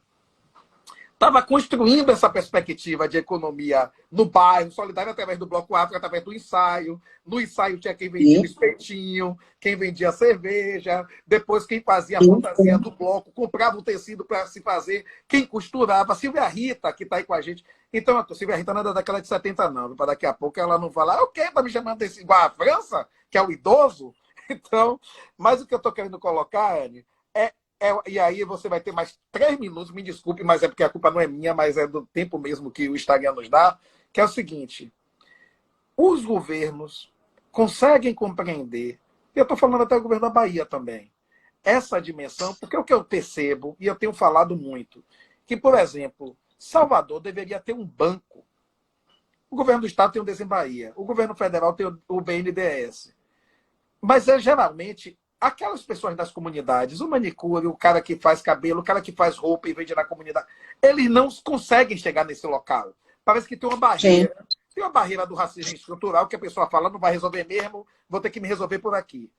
estava construindo essa perspectiva de economia no bairro, solidário através do Bloco África, através do ensaio. No ensaio tinha quem vendia o espetinho, quem vendia cerveja, depois quem fazia a fantasia do bloco, comprava o tecido para se fazer, quem costurava. A Silvia Rita, que está aí com a gente. Então, a Silvia Rita não é da década de 70, não. Para daqui a pouco ela não falar: o quê? Está me chamando desse igual a França, que é o idoso? Então, mas o que eu estou querendo colocar, Anne, e aí você vai ter mais 3 minutos, me desculpe, mas é porque a culpa não é minha, mas é do tempo mesmo que o Instagram nos dá, que é o seguinte: os governos conseguem compreender, e eu estou falando até o governo da Bahia também, essa dimensão, porque o que eu percebo, e eu tenho falado muito, que, por exemplo, Salvador deveria ter um banco. O governo do estado tem o Desembahia, o governo federal tem o BNDES. Mas geralmente aquelas pessoas das comunidades, o manicure, o cara que faz cabelo, o cara que faz roupa e vende na comunidade, eles não conseguem chegar nesse local. Parece que tem uma barreira. Sim. Tem uma barreira do racismo estrutural, que a pessoa fala: não vai resolver mesmo, vou ter que me resolver por aqui.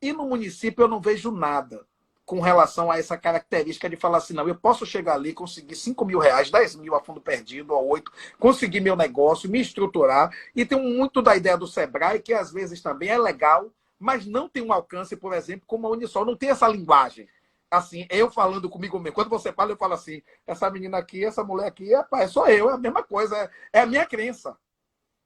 E no município eu não vejo nada com relação a essa característica de falar assim: não, eu posso chegar ali, conseguir 5 mil reais, 10 mil a fundo perdido, ou 8, conseguir meu negócio, me estruturar. E tem muito da ideia do Sebrae, que às vezes também é legal, mas não tem um alcance, por exemplo, como a Unisol, não tem essa linguagem. Assim, eu falando comigo mesmo. Quando você fala, eu falo assim: essa menina aqui, essa mulher aqui, sou eu, é a mesma coisa, é a minha crença.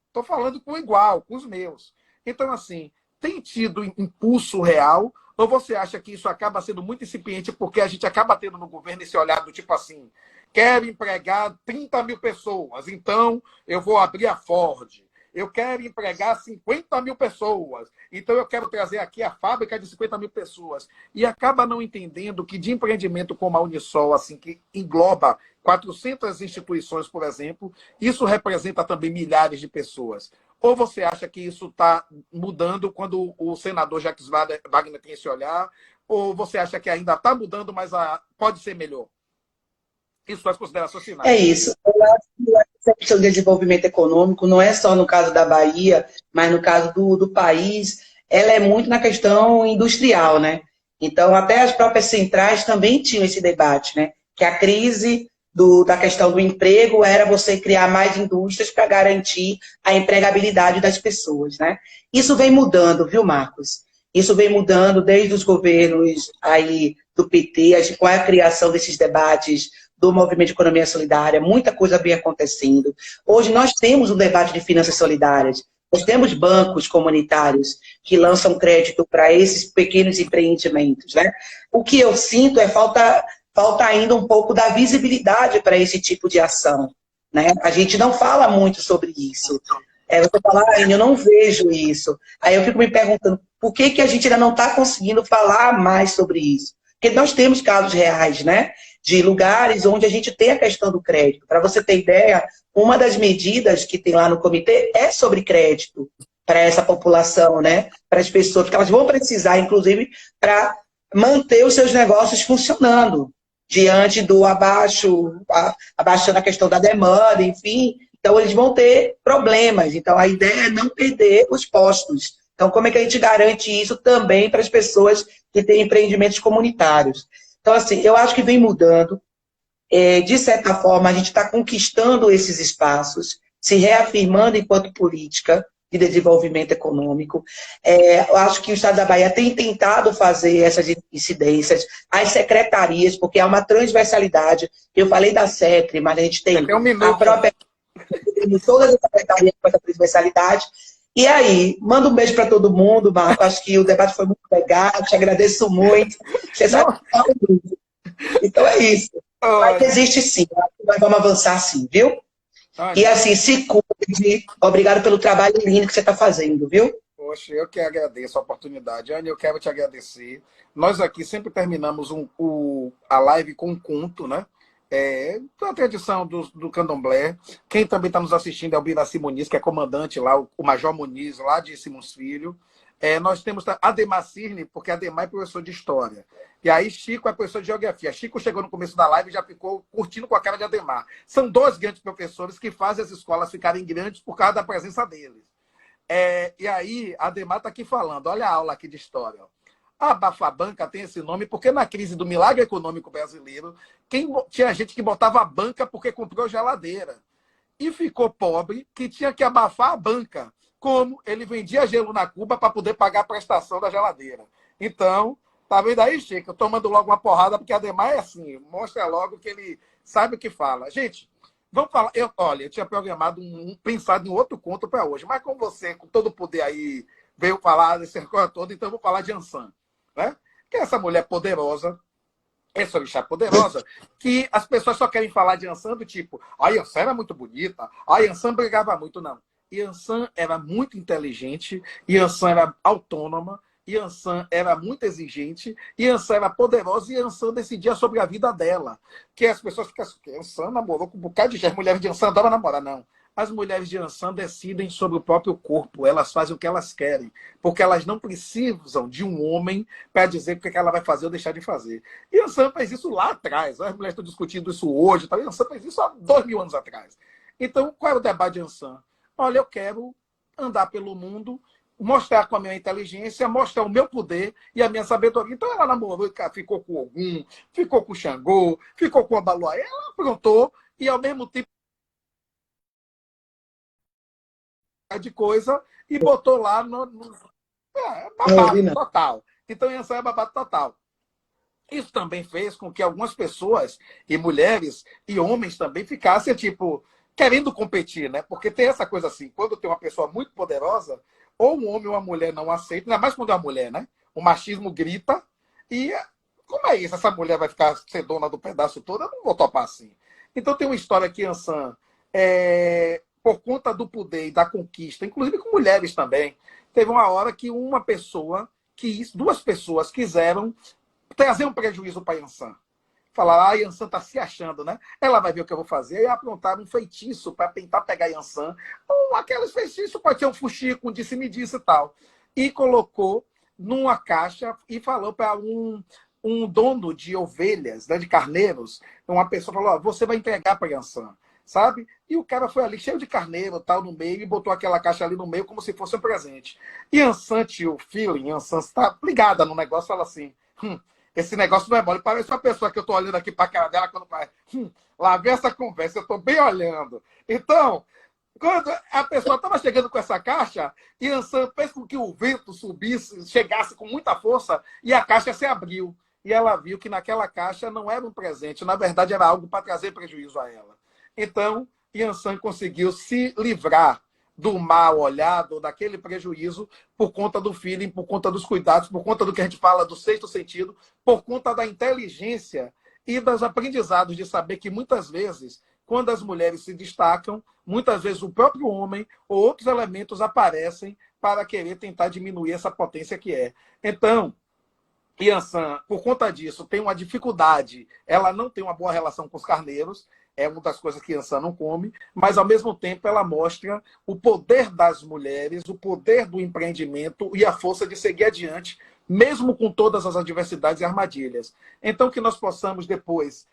Estou falando com igual, com os meus. Então, assim, tem tido impulso real, ou você acha que isso acaba sendo muito incipiente porque a gente acaba tendo no governo esse olhar do tipo assim: quero empregar 30 mil pessoas, então eu vou abrir a Ford. Eu quero empregar 50 mil pessoas, então eu quero trazer aqui a fábrica de 50 mil pessoas. E acaba não entendendo que de empreendimento como a Unisol, assim, que engloba 400 instituições, por exemplo, isso representa também milhares de pessoas. Ou você acha que isso está mudando quando o senador Jacques Wagner tem esse olhar, ou você acha que ainda está mudando, mas pode ser melhor? Isso faz considerações finais. É isso. Eu acho que a concepção de desenvolvimento econômico não é só no caso da Bahia, mas no caso do país, ela é muito na questão industrial, né? Então, até as próprias centrais também tinham esse debate, né? Que a crise da questão do emprego era você criar mais indústrias para garantir a empregabilidade das pessoas, né? Isso vem mudando, viu, Marcos? Isso vem mudando desde os governos aí do PT, com a criação desses debates do movimento de economia solidária, muita coisa vem acontecendo. Hoje nós temos um debate de finanças solidárias, nós temos bancos comunitários que lançam crédito para esses pequenos empreendimentos, né? O que eu sinto é falta ainda um pouco da visibilidade para esse tipo de ação, né? A gente não fala muito sobre isso. Você fala: eu não vejo isso. Aí eu fico me perguntando, por que a gente ainda não está conseguindo falar mais sobre isso? Porque nós temos casos reais, né? De lugares onde a gente tem a questão do crédito. Para você ter ideia, uma das medidas que tem lá no comitê é sobre crédito para essa população, né? Para as pessoas, porque elas vão precisar, inclusive, para manter os seus negócios funcionando. diante do abaixando a questão da demanda, enfim. Então, eles vão ter problemas. Então, a ideia é não perder os postos. Então, como é que a gente garante isso também para as pessoas que têm empreendimentos comunitários? Então, assim, eu acho que vem mudando. De certa forma, a gente está conquistando esses espaços, se reafirmando enquanto política de desenvolvimento econômico. Eu acho que o Estado da Bahia tem tentado fazer essas incidências, as secretarias, porque há uma transversalidade. Eu falei da SECRE, mas a gente tem Tem um a minuto. própria, todas as secretarias com essa transversalidade. E aí, manda um beijo para todo mundo, Marco. Acho que o debate foi muito legal, te agradeço muito. Você sabe que fala muito. Então é isso. Mas existe sim, nós vamos avançar sim, viu? E assim, se cuide. Obrigado pelo trabalho lindo que você está fazendo, viu? Poxa, eu que agradeço a oportunidade. Anny, eu quero te agradecer. Nós aqui sempre terminamos a live com um conto, né? A tradição do candomblé. Quem também está nos assistindo é o Biraci Muniz, que é comandante lá, o Major Muniz, lá de Simões Filho. Nós temos Ademar Cirne, porque Ademar é professor de História. E aí Chico é professor de Geografia. Chico chegou no começo da live e já ficou curtindo com a cara de Ademar. São dois grandes professores que fazem as escolas ficarem grandes por causa da presença deles. E aí, Ademar está aqui falando, olha a aula aqui de História. A Bafabanca tem esse nome porque na crise do milagre econômico brasileiro, tinha gente que botava a banca porque comprou geladeira. E ficou pobre que tinha que abafar a banca. Como ele vendia gelo na Cuba para poder pagar a prestação da geladeira. Então, tá vendo aí, Chico? Tomando logo uma porrada, porque Ademar é assim, mostra logo que ele sabe o que fala. Gente, vamos falar. Olha, eu tinha programado pensado em outro conto para hoje, mas com você, com todo o poder aí, veio falar desse coisa todo, então eu vou falar de Ansan, né? Que é essa mulher poderosa, essa orixá poderosa, que as pessoas só querem falar de Ansan do tipo, a Ansan era muito bonita, a Ansan brigava muito, não. Yansan era muito inteligente, Yansan era autônoma, Yansan era muito exigente, Yansan era poderosa e Yansan decidia sobre a vida dela. Que as pessoas ficam assim, Yansan namorou com um bocado de gente, as mulheres de Yansan adoram namorar, não. As mulheres de Yansan decidem sobre o próprio corpo, elas fazem o que elas querem, porque elas não precisam de um homem para dizer o que ela vai fazer ou deixar de fazer. Yansan fez isso lá atrás, as mulheres estão discutindo isso hoje, tá? Yansan fez isso há 2000 anos atrás. Então, qual é o debate de Yansan? Olha, eu quero andar pelo mundo, mostrar com a minha inteligência, mostrar o meu poder e a minha sabedoria. Então ela namorou, ficou com Ogum, ficou com Xangô, ficou com a Baluaê, ela aprontou e ao mesmo tempo de coisa e botou lá babado total. Então essa é babado total. Isso também fez com que algumas pessoas, e mulheres, e homens também ficassem, tipo, querendo competir, né? Porque tem essa coisa assim, quando tem uma pessoa muito poderosa, ou um homem ou uma mulher não aceita, ainda mais quando é uma mulher, né? O machismo grita, e como é isso? Essa mulher vai ficar ser dona do pedaço todo? Eu não vou topar assim. Então tem uma história aqui, Ansan, por conta do poder e da conquista, inclusive com mulheres também, teve uma hora que duas pessoas quiseram trazer um prejuízo para Yansan. Falar, Yansan está se achando, né? Ela vai ver o que eu vou fazer. E aprontaram um feitiço para tentar pegar Yansan. Aqueles feitiços pode ser um fuxico, um disse-me-disse e tal. E colocou numa caixa e falou para um dono de ovelhas, né, de carneiros, uma pessoa falou, você vai entregar para Yansan, sabe? E o cara foi ali cheio de carneiro, tal, no meio, e botou aquela caixa ali no meio como se fosse um presente. E Yansan tinha o feeling, Yansan está ligada no negócio, fala assim, esse negócio não é mole. Parece uma pessoa que eu estou olhando aqui para a cara dela quando faz. Lá vem essa conversa, eu estou bem olhando. Então, quando a pessoa estava chegando com essa caixa, Yansan fez com que o vento subisse, chegasse com muita força, e a caixa se abriu. E ela viu que naquela caixa não era um presente, na verdade era algo para trazer prejuízo a ela. Então, Yansan conseguiu se livrar do mal olhado, daquele prejuízo, por conta do feeling, por conta dos cuidados, por conta do que a gente fala do sexto sentido, por conta da inteligência e dos aprendizados de saber que muitas vezes, quando as mulheres se destacam, muitas vezes o próprio homem ou outros elementos aparecem para querer tentar diminuir essa potência que é. Então, Yansan, por conta disso, tem uma dificuldade. Ela não tem uma boa relação com os carneiros, é uma das coisas que Yansan não come, mas, ao mesmo tempo, ela mostra o poder das mulheres, o poder do empreendimento e a força de seguir adiante, mesmo com todas as adversidades e armadilhas. Então, que nós possamos depois,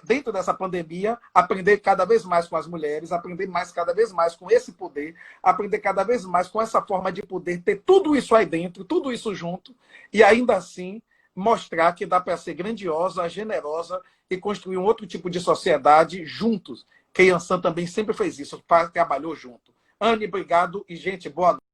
dentro dessa pandemia, aprender cada vez mais com as mulheres, aprender cada vez mais com esse poder, aprender cada vez mais com essa forma de poder ter tudo isso aí dentro, tudo isso junto, e ainda assim mostrar que dá para ser grandiosa, generosa e construir um outro tipo de sociedade juntos. Que Yansan também sempre fez isso, trabalhou junto. Anne, obrigado e, gente, boa noite.